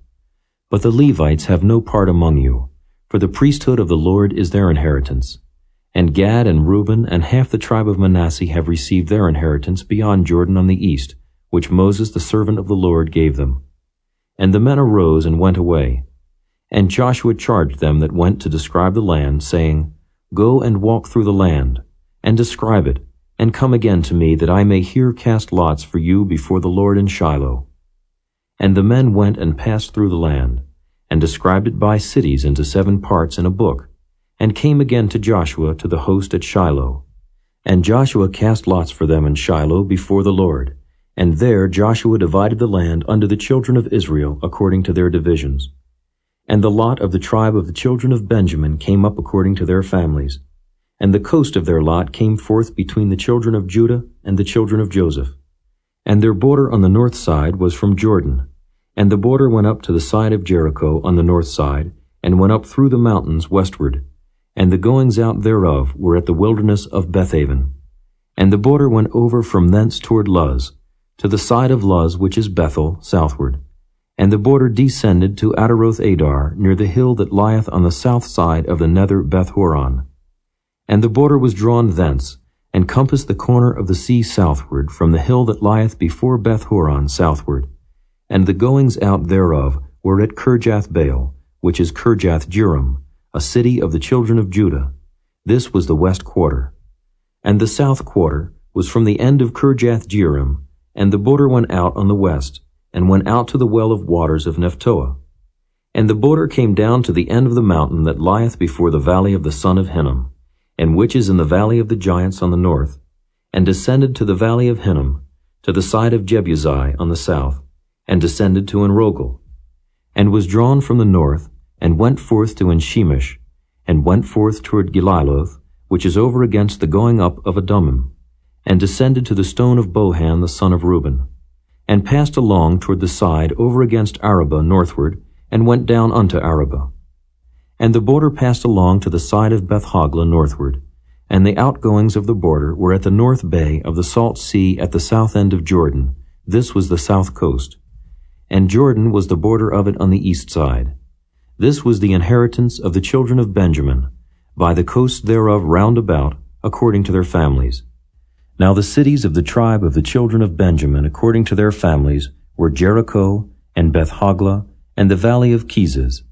But the Levites have no part among you, for the priesthood of the Lord is their inheritance. And Gad and Reuben and half the tribe of Manasseh have received their inheritance beyond Jordan on the east, which Moses the servant of the Lord gave them. And the men arose and went away. And Joshua charged them that went to describe the land, saying, Go and walk through the land, and describe it, and come again to me, that I may here cast lots for you before the Lord in Shiloh. And the men went and passed through the land, and described it by cities into 7 parts in a book, and came again to Joshua to the host at Shiloh. And Joshua cast lots for them in Shiloh before the Lord, and there Joshua divided the land unto the children of Israel according to their divisions. And the lot of the tribe of the children of Benjamin came up according to their families, and the coast of their lot came forth between the children of Judah and the children of Joseph. And their border on the north side was from Jordan, and the border went up to the side of Jericho on the north side, and went up through the mountains westward, and the goings out thereof were at the wilderness of Bethaven. And the border went over from thence toward Luz, to the side of Luz, which is Bethel, southward. And the border descended to Ataroth Adar, near the hill that lieth on the south side of the nether Beth-horon. And the border was drawn thence, and compassed the corner of the sea southward, from the hill that lieth before Beth-horon southward. And the goings out thereof were at Kirjath-baal, which is Kirjath-jearim, a city of the children of Judah. This was the west quarter. And the south quarter was from the end of Kirjath-jearim, and the border went out on the west, and went out to the well of waters of Nephtoah. And the border came down to the end of the mountain that lieth before the valley of the son of Hinnom, and which is in the valley of the giants on the north, and descended to the valley of Hinnom, to the side of Jebusi on the south, and descended to Enrogel, and was drawn from the north, and went forth to Enshemish, and went forth toward Geliloth, which is over against the going up of Adummim, and descended to the stone of Bohan the son of Reuben, and passed along toward the side over against Arabah northward, and went down unto Arabah. And the border passed along to the side of Beth-hogla northward, and the outgoings of the border were at the north bay of the salt sea at the south end of Jordan. This was the south coast. And Jordan was the border of it on the east side. This was the inheritance of the children of Benjamin, by the coast thereof round about, according to their families. Now the cities of the tribe of the children of Benjamin, according to their families, were Jericho, and Beth-hogla, and the valley of Kezes,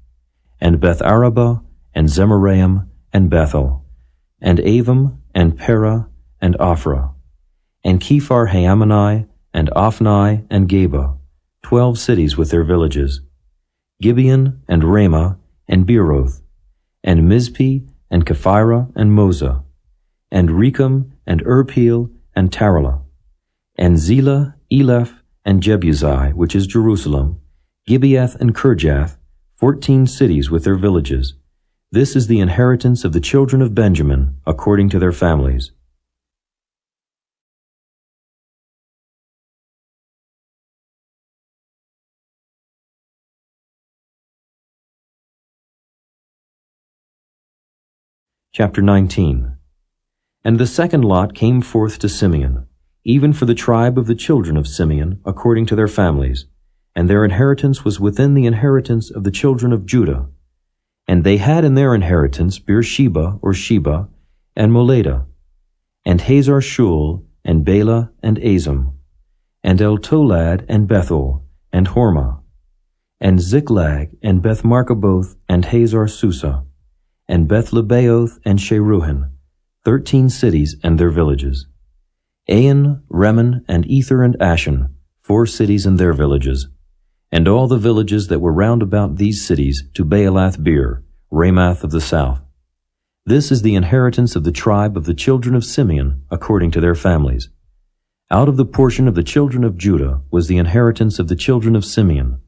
and Beth-arabah, and Zemaraim, and Bethel, and Avim, and Perah, and Ophrah, and Kephar-Haamani, and Ophni, and Geba, 12 cities with their villages, Gibeon, and Ramah, and Beeroth, and Mizpeh, and Kephirah, and Moza, and Rechem, and Urpeel, and Taralah, and Zelah, Eleph, and Jebusi, which is Jerusalem, Gibeath, and Kirjath, 14 cities with their villages. This is the inheritance of the children of Benjamin, according to their families. Chapter 19. And the second lot came forth to Simeon, even for the tribe of the children of Simeon, according to their families, and their inheritance was within the inheritance of the children of Judah. And they had in their inheritance Beersheba, or Sheba, and Moladah, and Hazar-Shul, and Bela, and Azim, and El-Tolad, and Bethel, and Hormah, and Ziklag, and Beth-Markaboth, and Hazar-Susa, and Beth-Lebaoth, and Sheruhin, 13 cities and their villages. Ain, Remen, and Ether, and Ashan, 4 cities and their villages, and all the villages that were round about these cities to Baalath-beer, Ramath of the south. This is the inheritance of the tribe of the children of Simeon, according to their families. Out of the portion of the children of Judah was the inheritance of the children of Simeon,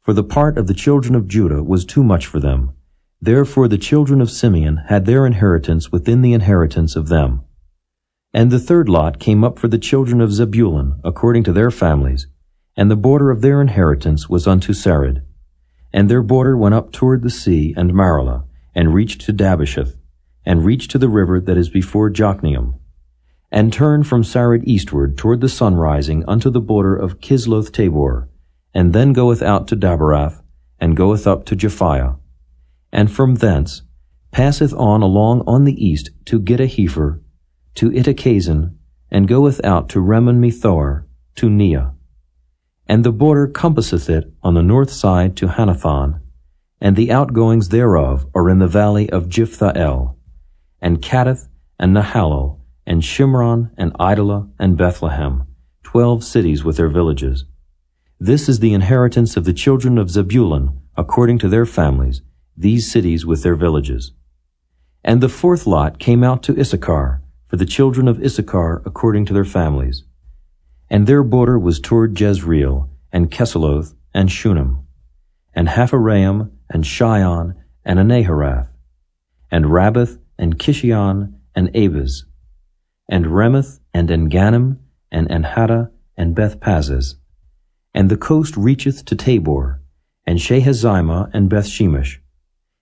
for the part of the children of Judah was too much for them. Therefore the children of Simeon had their inheritance within the inheritance of them. And the third lot came up for the children of Zebulun, according to their families, and the border of their inheritance was unto Sarid. And their border went up toward the sea and Maralah, and reached to Dabasheth, and reached to the river that is before Jokneam, and turned from Sarid eastward toward the sunrising unto the border of Kisloth-Tabor, and then goeth out to Dabarath, and goeth up to Japhiah, and from thence passeth on along on the east to Gittah-Hepher, to Ittachazin, and goeth out to Remon-Methor, to Neah. And the border compasseth it on the north side to Hanathon, and the outgoings thereof are in the valley of Jiphthahel, and Kaddeth, and Nahalal, and Shimron, and Idalah, and Bethlehem, 12 cities with their villages. This is the inheritance of the children of Zebulun, according to their families, these cities with their villages. And the fourth lot came out to Issachar, for the children of Issachar according to their families. And their border was toward Jezreel, and Kesuloth, and Shunem, and Hapharaim, and Shion, and Anaharath, and Rabbath, and Kishion, and Abez, and Remeth, and Engannim, and Enhatta, and Beth-Pazzez. And the coast reacheth to Tabor, and Shehazimah, and Beth-Shemesh.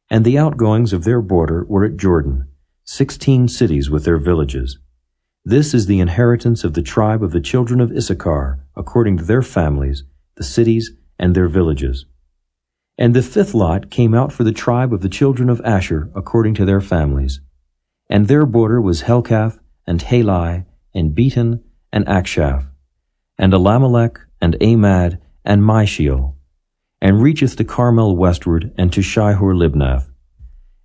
And the outgoings of their border were at Jordan, 16 cities with their villages. This is the inheritance of the tribe of the children of Issachar, according to their families, the cities and their villages. And the fifth lot came out for the tribe of the children of Asher, according to their families. And their border was Helkath, and Halai, and Beaton, and Akshaph, and Elimelech, and Amad, and Mishiel, and reacheth to Carmel westward, and to Shihor-Libnath,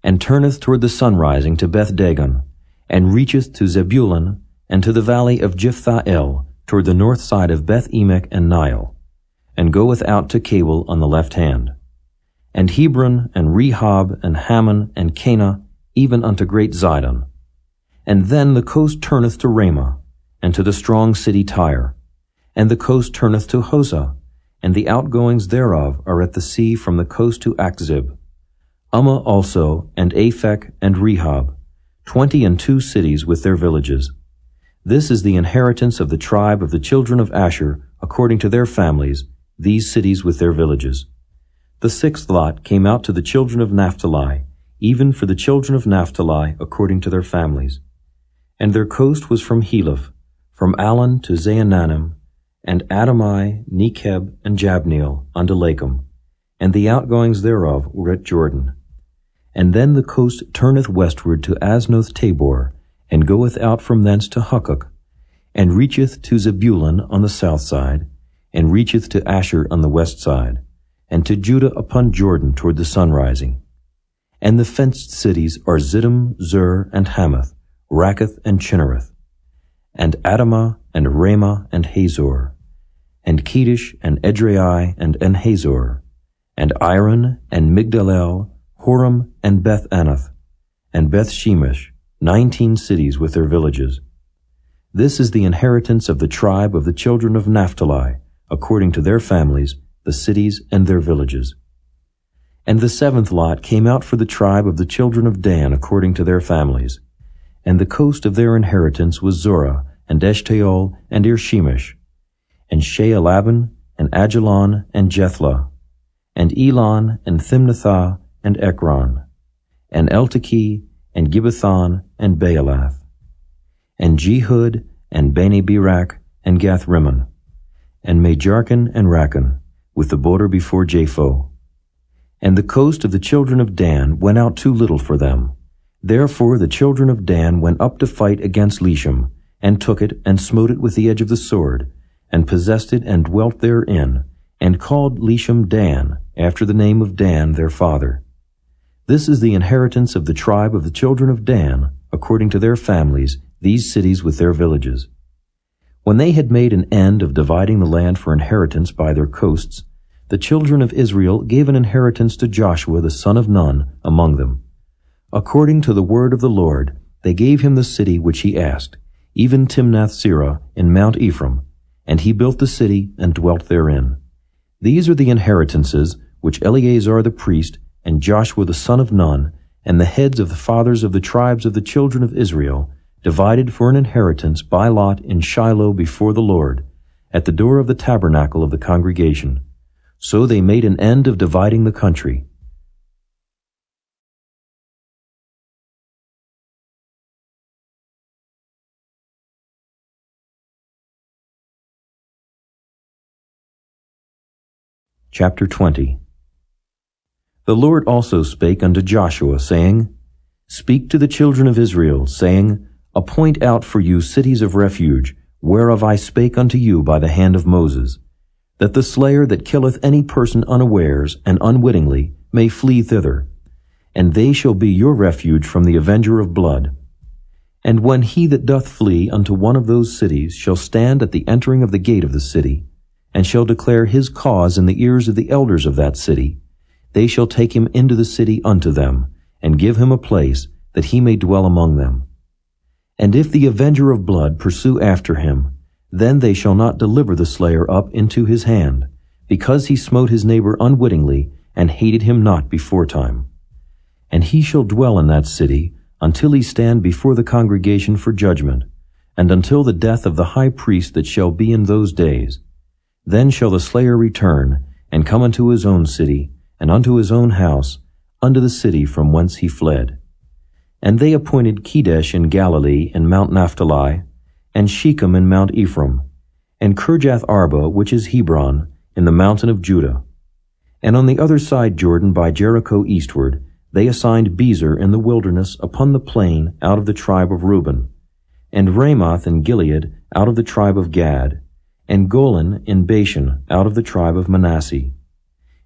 and turneth toward the sunrising to Beth-Dagon, and reacheth to Zebulun, and to the valley of Jiphthahel, toward the north side of Beth-Emek and Nile, and goeth out to Cabul on the left hand, and Hebron, and Rehob, and Hammon, and Cana, even unto great Zidon. And then the coast turneth to Ramah, and to the strong city Tyre, and the coast turneth to Hosah, and the outgoings thereof are at the sea from the coast to Achzib. Ummah also, and Aphek, and Rehob, 22 cities with their villages. This is the inheritance of the tribe of the children of Asher, according to their families, these cities with their villages. The 6th lot came out to the children of Naphtali, even for the children of Naphtali according to their families. And their coast was from Heleph, from Allen to Zaanannim, and Adamai, Nekeb, and Jabneel unto Lakum, and the outgoings thereof were at Jordan. And then the coast turneth westward to Aznoth Tabor, and goeth out from thence to Hukkok, and reacheth to Zebulun on the south side, and reacheth to Asher on the west side, and to Judah upon Jordan toward the sunrising. And the fenced cities are Ziddim, Zur, and Hamath, Rakkath, and Chinnereth, and Adamah, and Ramah, and Hazor, and Kedesh, and Edrei, and En-Hazor, and Iron, and Migdalel, Horam, and Beth-Anath, and Beth-Shemesh, 19 cities with their villages. This is the inheritance of the tribe of the children of Naphtali, according to their families, the cities and their villages. And the 7th lot came out for the tribe of the children of Dan according to their families. And the coast of their inheritance was Zorah, and Eshtaol, and Ir-Shemesh, and Shealaban, and Ajalon, and Jethlah, and Elon, and Thimnathah, and Ekron, and Eltekeh, and Gibbethon, and Baalath, and Jehud, and Bene-Berak, and Gath-Rimmon, and Majarkan, and Rakan, with the border before Japho. And the coast of the children of Dan went out too little for them. Therefore the children of Dan went up to fight against Leshem, and took it, and smote it with the edge of the sword, and possessed it, and dwelt therein, and called Leshem Dan, after the name of Dan their father. This is the inheritance of the tribe of the children of Dan, according to their families, these cities with their villages. When they had made an end of dividing the land for inheritance by their coasts, the children of Israel gave an inheritance to Joshua the son of Nun among them. According to the word of the Lord, they gave him the city which he asked, even Timnath-Serah in Mount Ephraim, and he built the city and dwelt therein. These are the inheritances which Eleazar the priest and Joshua the son of Nun and the heads of the fathers of the tribes of the children of Israel divided for an inheritance by lot in Shiloh before the Lord, at the door of the tabernacle of the congregation. So they made an end of dividing the country. Chapter 20. The Lord also spake unto Joshua, saying, Speak to the children of Israel, saying, Appoint out for you cities of refuge, whereof I spake unto you by the hand of Moses, that the slayer that killeth any person unawares and unwittingly may flee thither, and they shall be your refuge from the avenger of blood. And when he that doth flee unto one of those cities shall stand at the entering of the gate of the city, and shall declare his cause in the ears of the elders of that city, they shall take him into the city unto them, and give him a place, that he may dwell among them. And if the avenger of blood pursue after him, then they shall not deliver the slayer up into his hand, because he smote his neighbor unwittingly, and hated him not beforetime. And he shall dwell in that city, until he stand before the congregation for judgment, and until the death of the high priest that shall be in those days. Then shall the slayer return, and come unto his own city, and unto his own house, unto the city from whence he fled. And they appointed Kedesh in Galilee in Mount Naphtali, and Shechem in Mount Ephraim, and Kirjath Arba, which is Hebron, in the mountain of Judah. And on the other side Jordan by Jericho eastward, they assigned Bezer in the wilderness upon the plain out of the tribe of Reuben, and Ramoth in Gilead out of the tribe of Gad, and Golan in Bashan out of the tribe of Manasseh.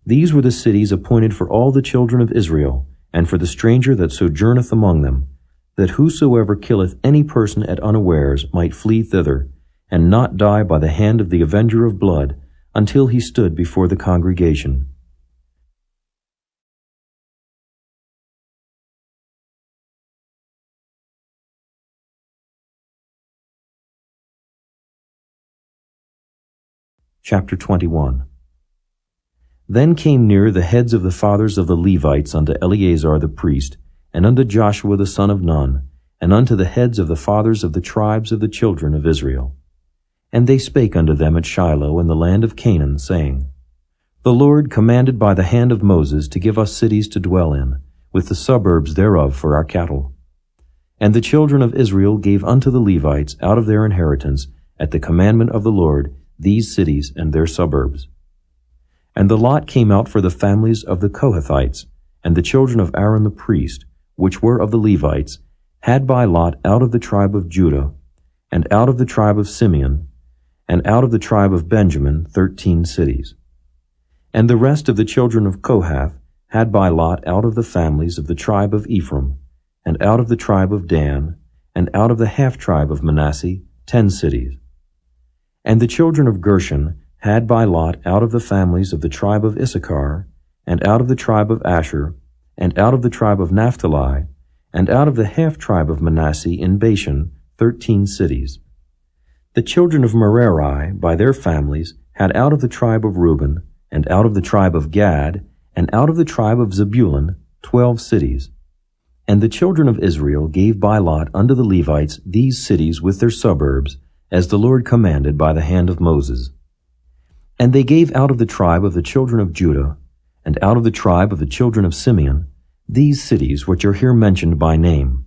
These were the cities appointed for all the children of Israel, and for the stranger that sojourneth among them, that whosoever killeth any person at unawares might flee thither, and not die by the hand of the avenger of blood, until he stood before the congregation. Chapter 21. Then came near the heads of the fathers of the Levites unto Eleazar the priest, and unto Joshua the son of Nun, and unto the heads of the fathers of the tribes of the children of Israel. And they spake unto them at Shiloh in the land of Canaan, saying, The Lord commanded by the hand of Moses to give us cities to dwell in, with the suburbs thereof for our cattle. And the children of Israel gave unto the Levites out of their inheritance, at the commandment of the Lord, these cities and their suburbs. And the lot came out for the families of the Kohathites, and the children of Aaron the priest, which were of the Levites, had by lot out of the tribe of Judah, and out of the tribe of Simeon, and out of the tribe of Benjamin 13 cities. And the rest of the children of Kohath had by lot out of the families of the tribe of Ephraim, and out of the tribe of Dan, and out of the half-tribe of Manasseh 10 cities. And the children of Gershon had by lot out of the families of the tribe of Issachar, and out of the tribe of Asher, and out of the tribe of Naphtali, and out of the half-tribe of Manasseh in Bashan 13 cities. The children of Merari by their families had out of the tribe of Reuben, and out of the tribe of Gad, and out of the tribe of Zebulun 12 cities. And the children of Israel gave by lot unto the Levites these cities with their suburbs, as the Lord commanded by the hand of Moses. And they gave out of the tribe of the children of Judah, and out of the tribe of the children of Simeon, these cities which are here mentioned by name,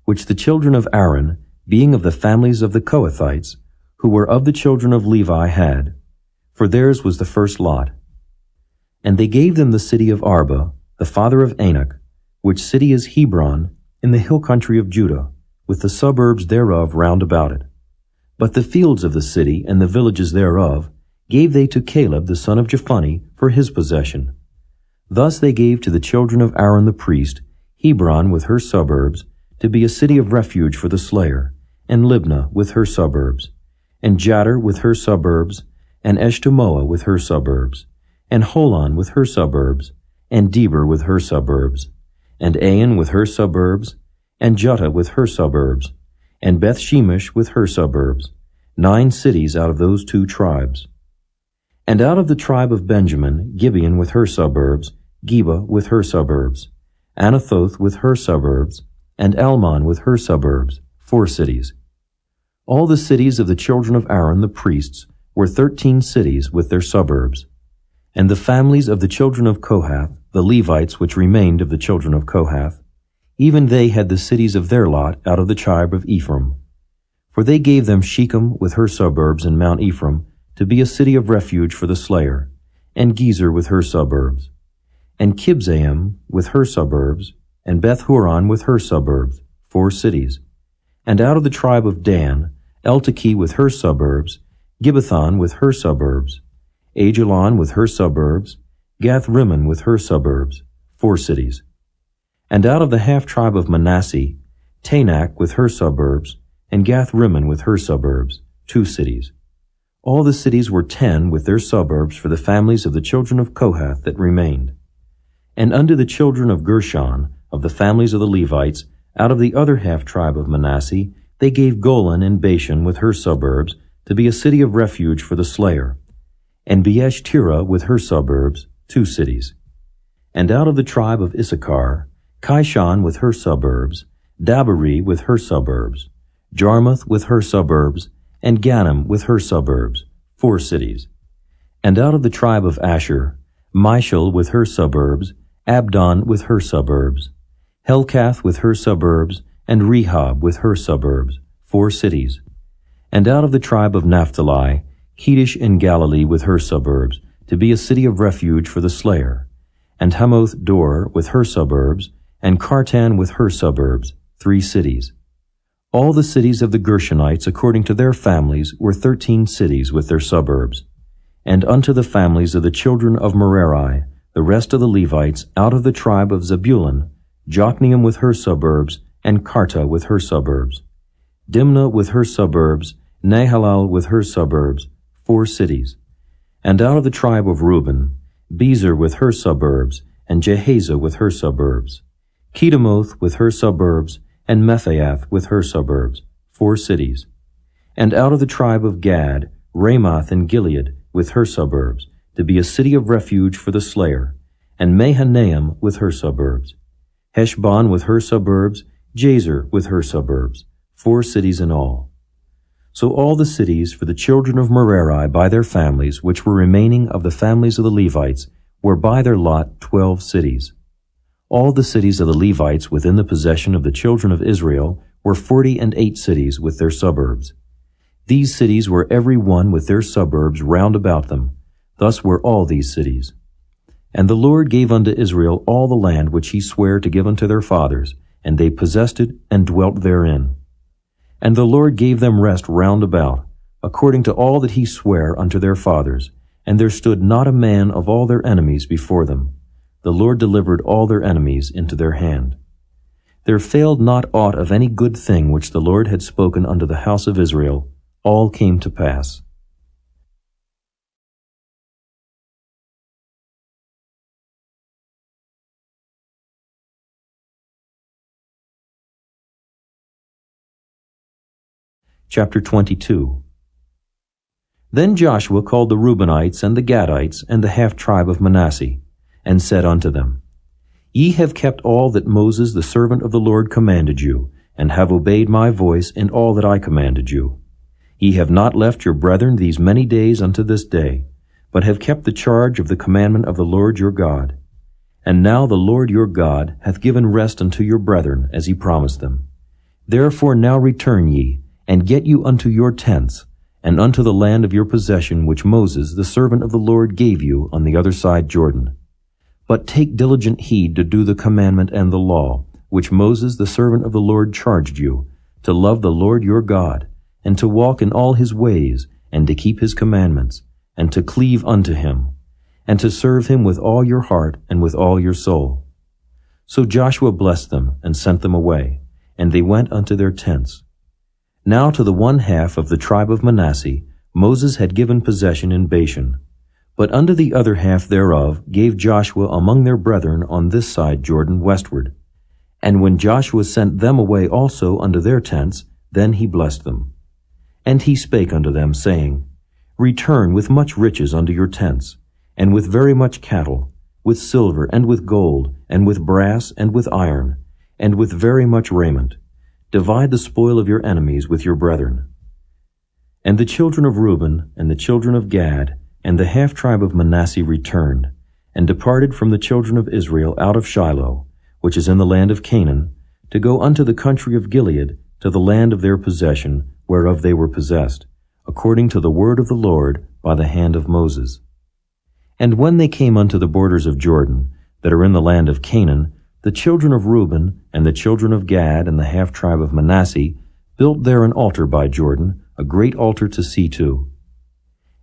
which the children of Aaron, being of the families of the Kohathites, who were of the children of Levi, had, for theirs was the first lot. And they gave them the city of Arba, the father of Anak, which city is Hebron, in the hill country of Judah, with the suburbs thereof round about it. But the fields of the city and the villages thereof gave they to Caleb the son of Jephunneh for his possession. Thus they gave to the children of Aaron the priest Hebron with her suburbs, to be a city of refuge for the slayer, and Libnah with her suburbs, and Jattir with her suburbs, and Eshtemoa with her suburbs, and Holon with her suburbs, and Debir with her suburbs, and Ain with her suburbs, and Juttah with her suburbs, and Beth-shemesh with her suburbs, 9 cities out of those 2 tribes. And out of the tribe of Benjamin, Gibeon with her suburbs, Geba with her suburbs, Anathoth with her suburbs, and Almon with her suburbs, 4 cities. All the cities of the children of Aaron the priests were 13 cities with their suburbs. And the families of the children of Kohath, the Levites which remained of the children of Kohath, even they had the cities of their lot out of the tribe of Ephraim. For they gave them Shechem with her suburbs in Mount Ephraim, to be a city of refuge for the slayer, and Gezer with her suburbs, and Kibzaim with her suburbs, and Beth-horon with her suburbs, 4 cities. And out of the tribe of Dan, Eltekeh with her suburbs, Gibbethon with her suburbs, Ajalon with her suburbs, Gath-rimmon with her suburbs, 4 cities. And out of the half-tribe of Manasseh, Tanakh with her suburbs, and Gath-rimmon with her suburbs, 2 cities. All the cities were 10 with their suburbs for the families of the children of Kohath that remained. And unto the children of Gershon, of the families of the Levites, out of the other half-tribe of Manasseh, they gave Golan in Bashan with her suburbs, to be a city of refuge for the slayer, and Beeshtira with her suburbs, 2 cities. And out of the tribe of Issachar, Kishon with her suburbs, Dabari with her suburbs, Jarmuth with her suburbs, and Ganim with her suburbs, 4 cities. And out of the tribe of Asher, Mishal with her suburbs, Abdon with her suburbs, Helkath with her suburbs, and Rehob with her suburbs, 4 cities. And out of the tribe of Naphtali, Kedesh in Galilee with her suburbs, to be a city of refuge for the slayer, and Hamoth Dor with her suburbs, and Kartan with her suburbs, 3 cities. All the cities of the Gershonites according to their families were 13 cities with their suburbs. And unto the families of the children of Merari, the rest of the Levites, out of the tribe of Zebulun, Jokneam with her suburbs, and Karta with her suburbs, Dimnah with her suburbs, Nahalal with her suburbs, 4 cities. And out of the tribe of Reuben, Bezer with her suburbs, and Jehaza with her suburbs, Kedemoth with her suburbs, and Mephath with her suburbs, 4 cities. And out of the tribe of Gad, Ramoth in Gilead with her suburbs, to be a city of refuge for the slayer, and Mahanaim with her suburbs, Heshbon with her suburbs, Jazer with her suburbs, 4 cities in all. So all the cities for the children of Merari by their families, which were remaining of the families of the Levites, were by their lot 12 cities. All the cities of the Levites within the possession of the children of Israel were 48 cities with their suburbs. These cities were every one with their suburbs round about them. Thus were all these cities. And the Lord gave unto Israel all the land which he sware to give unto their fathers, and they possessed it and dwelt therein. And the Lord gave them rest round about, according to all that he sware unto their fathers, and there stood not a man of all their enemies before them. The Lord delivered all their enemies into their hand. There failed not aught of any good thing which the Lord had spoken unto the house of Israel. All came to pass. Chapter 22. Then Joshua called the Reubenites and the Gadites and the half-tribe of Manasseh, and said unto them, Ye have kept all that Moses the servant of the Lord commanded you, and have obeyed my voice in all that I commanded you. Ye have not left your brethren these many days unto this day, but have kept the charge of the commandment of the Lord your God. And now the Lord your God hath given rest unto your brethren, as he promised them. Therefore now return ye, and get you unto your tents, and unto the land of your possession which Moses the servant of the Lord gave you on the other side Jordan. But take diligent heed to do the commandment and the law, which Moses the servant of the Lord charged you, to love the Lord your God, and to walk in all his ways, and to keep his commandments, and to cleave unto him, and to serve him with all your heart and with all your soul. So Joshua blessed them, and sent them away, and they went unto their tents. Now to the one half of the tribe of Manasseh Moses had given possession in Bashan, but unto the other half thereof gave Joshua among their brethren on this side Jordan westward. And when Joshua sent them away also unto their tents, then he blessed them. And he spake unto them, saying, Return with much riches unto your tents, and with very much cattle, with silver, and with gold, and with brass, and with iron, and with very much raiment. Divide the spoil of your enemies with your brethren. And the children of Reuben, and the children of Gad, and the half-tribe of Manasseh returned, and departed from the children of Israel out of Shiloh, which is in the land of Canaan, to go unto the country of Gilead, to the land of their possession, whereof they were possessed, according to the word of the Lord by the hand of Moses. And when they came unto the borders of Jordan, that are in the land of Canaan, the children of Reuben, and the children of Gad, and the half-tribe of Manasseh, built there an altar by Jordan, a great altar to see to.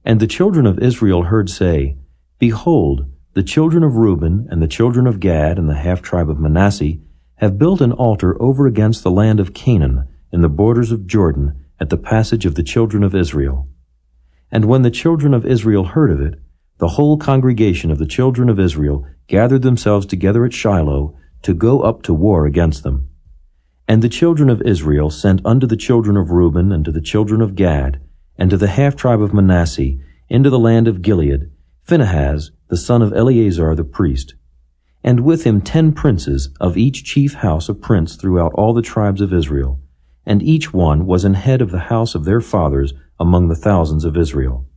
And the children of Israel heard say, Behold, the children of Reuben, and the children of Gad, and the half-tribe of Manasseh, have built an altar over against the land of Canaan, in the borders of Jordan, at the passage of the children of Israel. And when the children of Israel heard of it, the whole congregation of the children of Israel gathered themselves together at Shiloh to go up to war against them. And the children of Israel sent unto the children of Reuben, and to the children of Gad, and to the half-tribe of Manasseh, into the land of Gilead, Phinehas, the son of Eleazar the priest, and with him 10 princes, of each chief house a prince throughout all the tribes of Israel, and each one was an head of the house of their fathers among the thousands of Israel.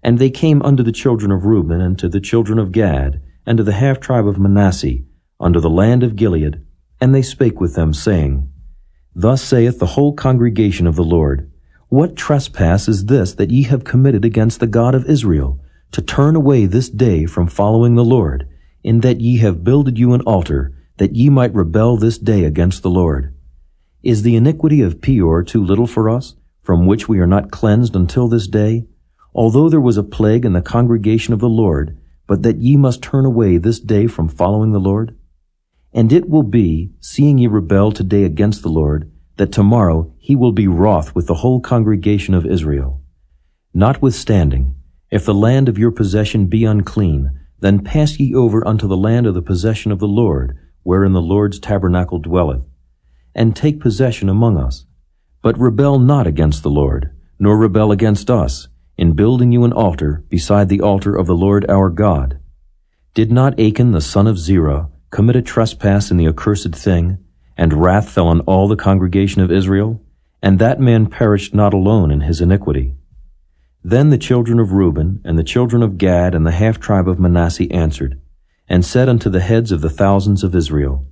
And they came unto the children of Reuben, and to the children of Gad, and to the half-tribe of Manasseh, unto the land of Gilead, and they spake with them, saying, Thus saith the whole congregation of the Lord, What trespass is this that ye have committed against the God of Israel, to turn away this day from following the Lord, in that ye have builded you an altar, that ye might rebel this day against the Lord? Is the iniquity of Peor too little for us, from which we are not cleansed until this day? Although there was a plague in the congregation of the Lord, but that ye must turn away this day from following the Lord? And it will be, seeing ye rebel today against the Lord, that tomorrow he will be wroth with the whole congregation of Israel. Notwithstanding, if the land of your possession be unclean, then pass ye over unto the land of the possession of the Lord, wherein the Lord's tabernacle dwelleth, and take possession among us. But rebel not against the Lord, nor rebel against us, in building you an altar beside the altar of the Lord our God. Did not Achan the son of Zerah commit a trespass in the accursed thing, and wrath fell on all the congregation of Israel? and that man perished not alone in his iniquity. Then the children of Reuben and the children of Gad and the half-tribe of Manasseh answered, and said unto the heads of the thousands of Israel,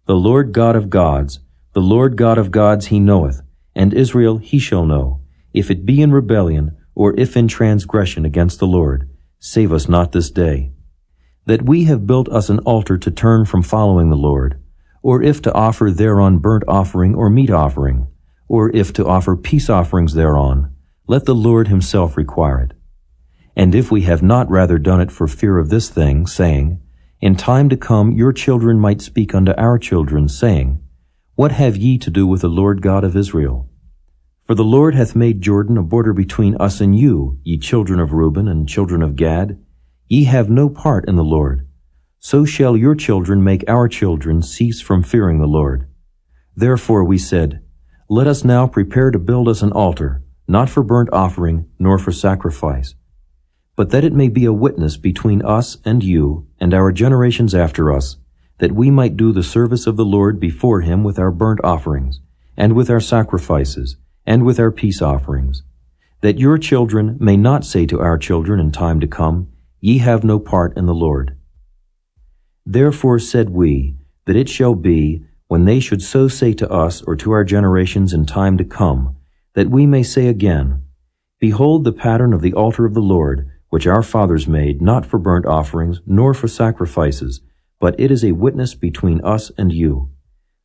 The Lord God of gods, the Lord God of gods he knoweth, and Israel he shall know, if it be in rebellion, or if in transgression against the Lord. Save us not this day. That we have built us an altar to turn from following the Lord, or if to offer thereon burnt offering or meat offering, or if to offer peace offerings thereon, let the Lord himself require it. And if we have not rather done it for fear of this thing, saying, In time to come your children might speak unto our children, saying, What have ye to do with the Lord God of Israel? For the Lord hath made Jordan a border between us and you, ye children of Reuben and children of Gad. Ye have no part in the Lord. So shall your children make our children cease from fearing the Lord. Therefore we said, Let us now prepare to build us an altar, not for burnt offering, nor for sacrifice, but that it may be a witness between us and you, and our generations after us, that we might do the service of the Lord before him with our burnt offerings, and with our sacrifices, and with our peace offerings, that your children may not say to our children in time to come, Ye have no part in the Lord. Therefore said we, that it shall be, when they should so say to us or to our generations in time to come, that we may say again, Behold the pattern of the altar of the Lord, which our fathers made, not for burnt offerings, nor for sacrifices, but it is a witness between us and you.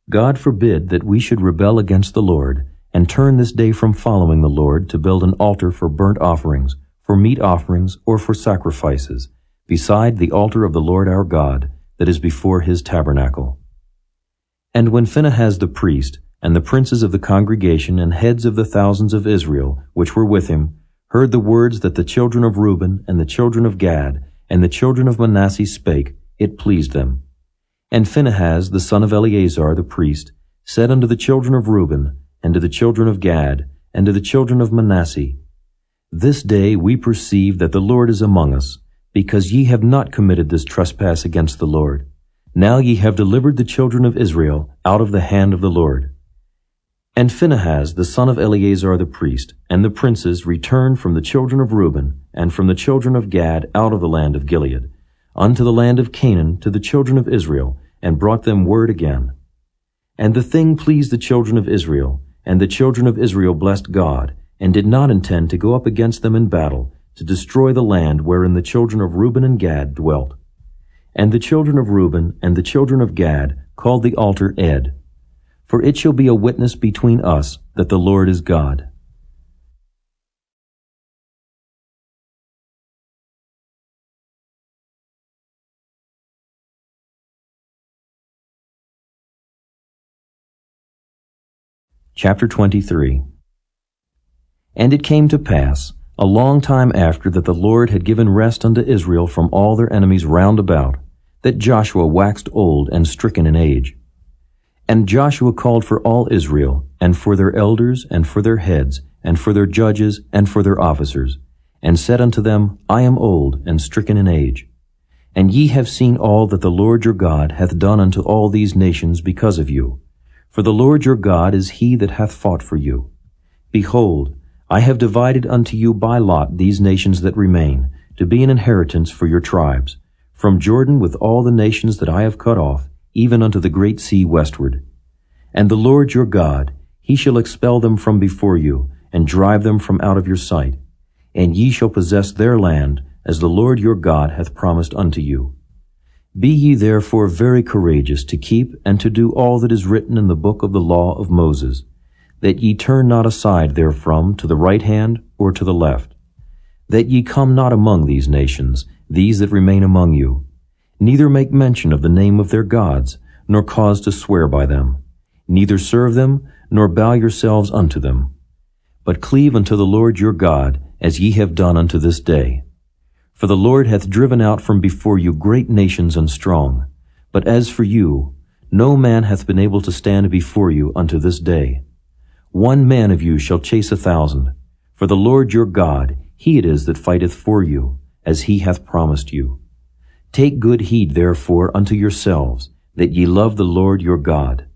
God forbid that we should rebel against the Lord, and turn this day from following the Lord to build an altar for burnt offerings, for meat offerings, or for sacrifices, beside the altar of the Lord our God, that is before his tabernacle. And when Phinehas the priest, and the princes of the congregation and heads of the thousands of Israel, which were with him, heard the words that the children of Reuben and the children of Gad and the children of Manasseh spake, it pleased them. And Phinehas the son of Eleazar the priest said unto the children of Reuben, and to the children of Gad, and to the children of Manasseh, This day we perceive that the Lord is among us, because ye have not committed this trespass against the Lord. Now ye have delivered the children of Israel out of the hand of the Lord. And Phinehas the son of Eleazar the priest, and the princes returned from the children of Reuben, and from the children of Gad out of the land of Gilead, unto the land of Canaan to the children of Israel, and brought them word again. And the thing pleased the children of Israel, and the children of Israel blessed God, and did not intend to go up against them in battle, to destroy the land wherein the children of Reuben and Gad dwelt. And the children of Reuben and the children of Gad called the altar Ed, for it shall be a witness between us that the Lord is God. Chapter 23. And it came to pass, a long time after that the Lord had given rest unto Israel from all their enemies round about, that Joshua waxed old and stricken in age. And Joshua called for all Israel, and for their elders, and for their heads, and for their judges, and for their officers, and said unto them, I am old and stricken in age. And ye have seen all that the Lord your God hath done unto all these nations because of you. For the Lord your God is he that hath fought for you. Behold, I have divided unto you by lot these nations that remain, to be an inheritance for your tribes, from Jordan with all the nations that I have cut off, even unto the great sea westward. And the Lord your God, he shall expel them from before you, and drive them from out of your sight. And ye shall possess their land, as the Lord your God hath promised unto you. Be ye therefore very courageous to keep and to do all that is written in the book of the law of Moses, that ye turn not aside therefrom to the right hand or to the left, that ye come not among these nations, these that remain among you, neither make mention of the name of their gods, nor cause to swear by them, neither serve them, nor bow yourselves unto them, but cleave unto the Lord your God, as ye have done unto this day. For the Lord hath driven out from before you great nations and strong. But as for you, no man hath been able to stand before you unto this day. 1 man of you shall chase 1,000. For the Lord your God, he it is that fighteth for you, as he hath promised you. Take good heed therefore unto yourselves, that ye love the Lord your God.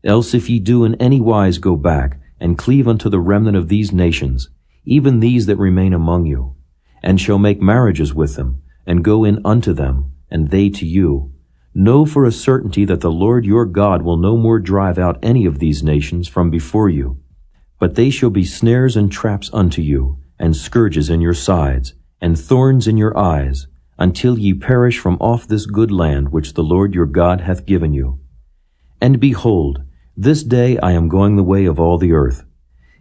Else if ye do in any wise go back, and cleave unto the remnant of these nations, even these that remain among you, and shall make marriages with them, and go in unto them, and they to you, know for a certainty that the Lord your God will no more drive out any of these nations from before you, but they shall be snares and traps unto you, and scourges in your sides, and thorns in your eyes, until ye perish from off this good land which the Lord your God hath given you. And behold, this day I am going the way of all the earth.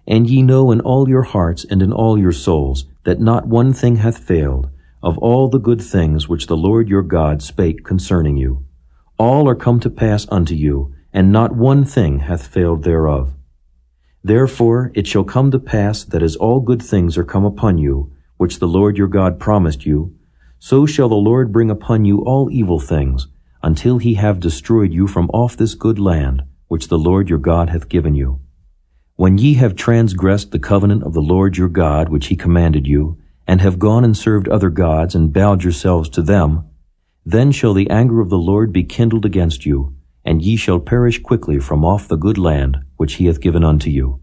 And ye know in all your hearts and in all your souls that not one thing hath failed, of all the good things which the Lord your God spake concerning you. All are come to pass unto you, and not one thing hath failed thereof. Therefore it shall come to pass that as all good things are come upon you, which the Lord your God promised you, so shall the Lord bring upon you all evil things, until he have destroyed you from off this good land, which the Lord your God hath given you. When ye have transgressed the covenant of the Lord your God, which he commanded you, and have gone and served other gods, and bowed yourselves to them, then shall the anger of the Lord be kindled against you, and ye shall perish quickly from off the good land which he hath given unto you.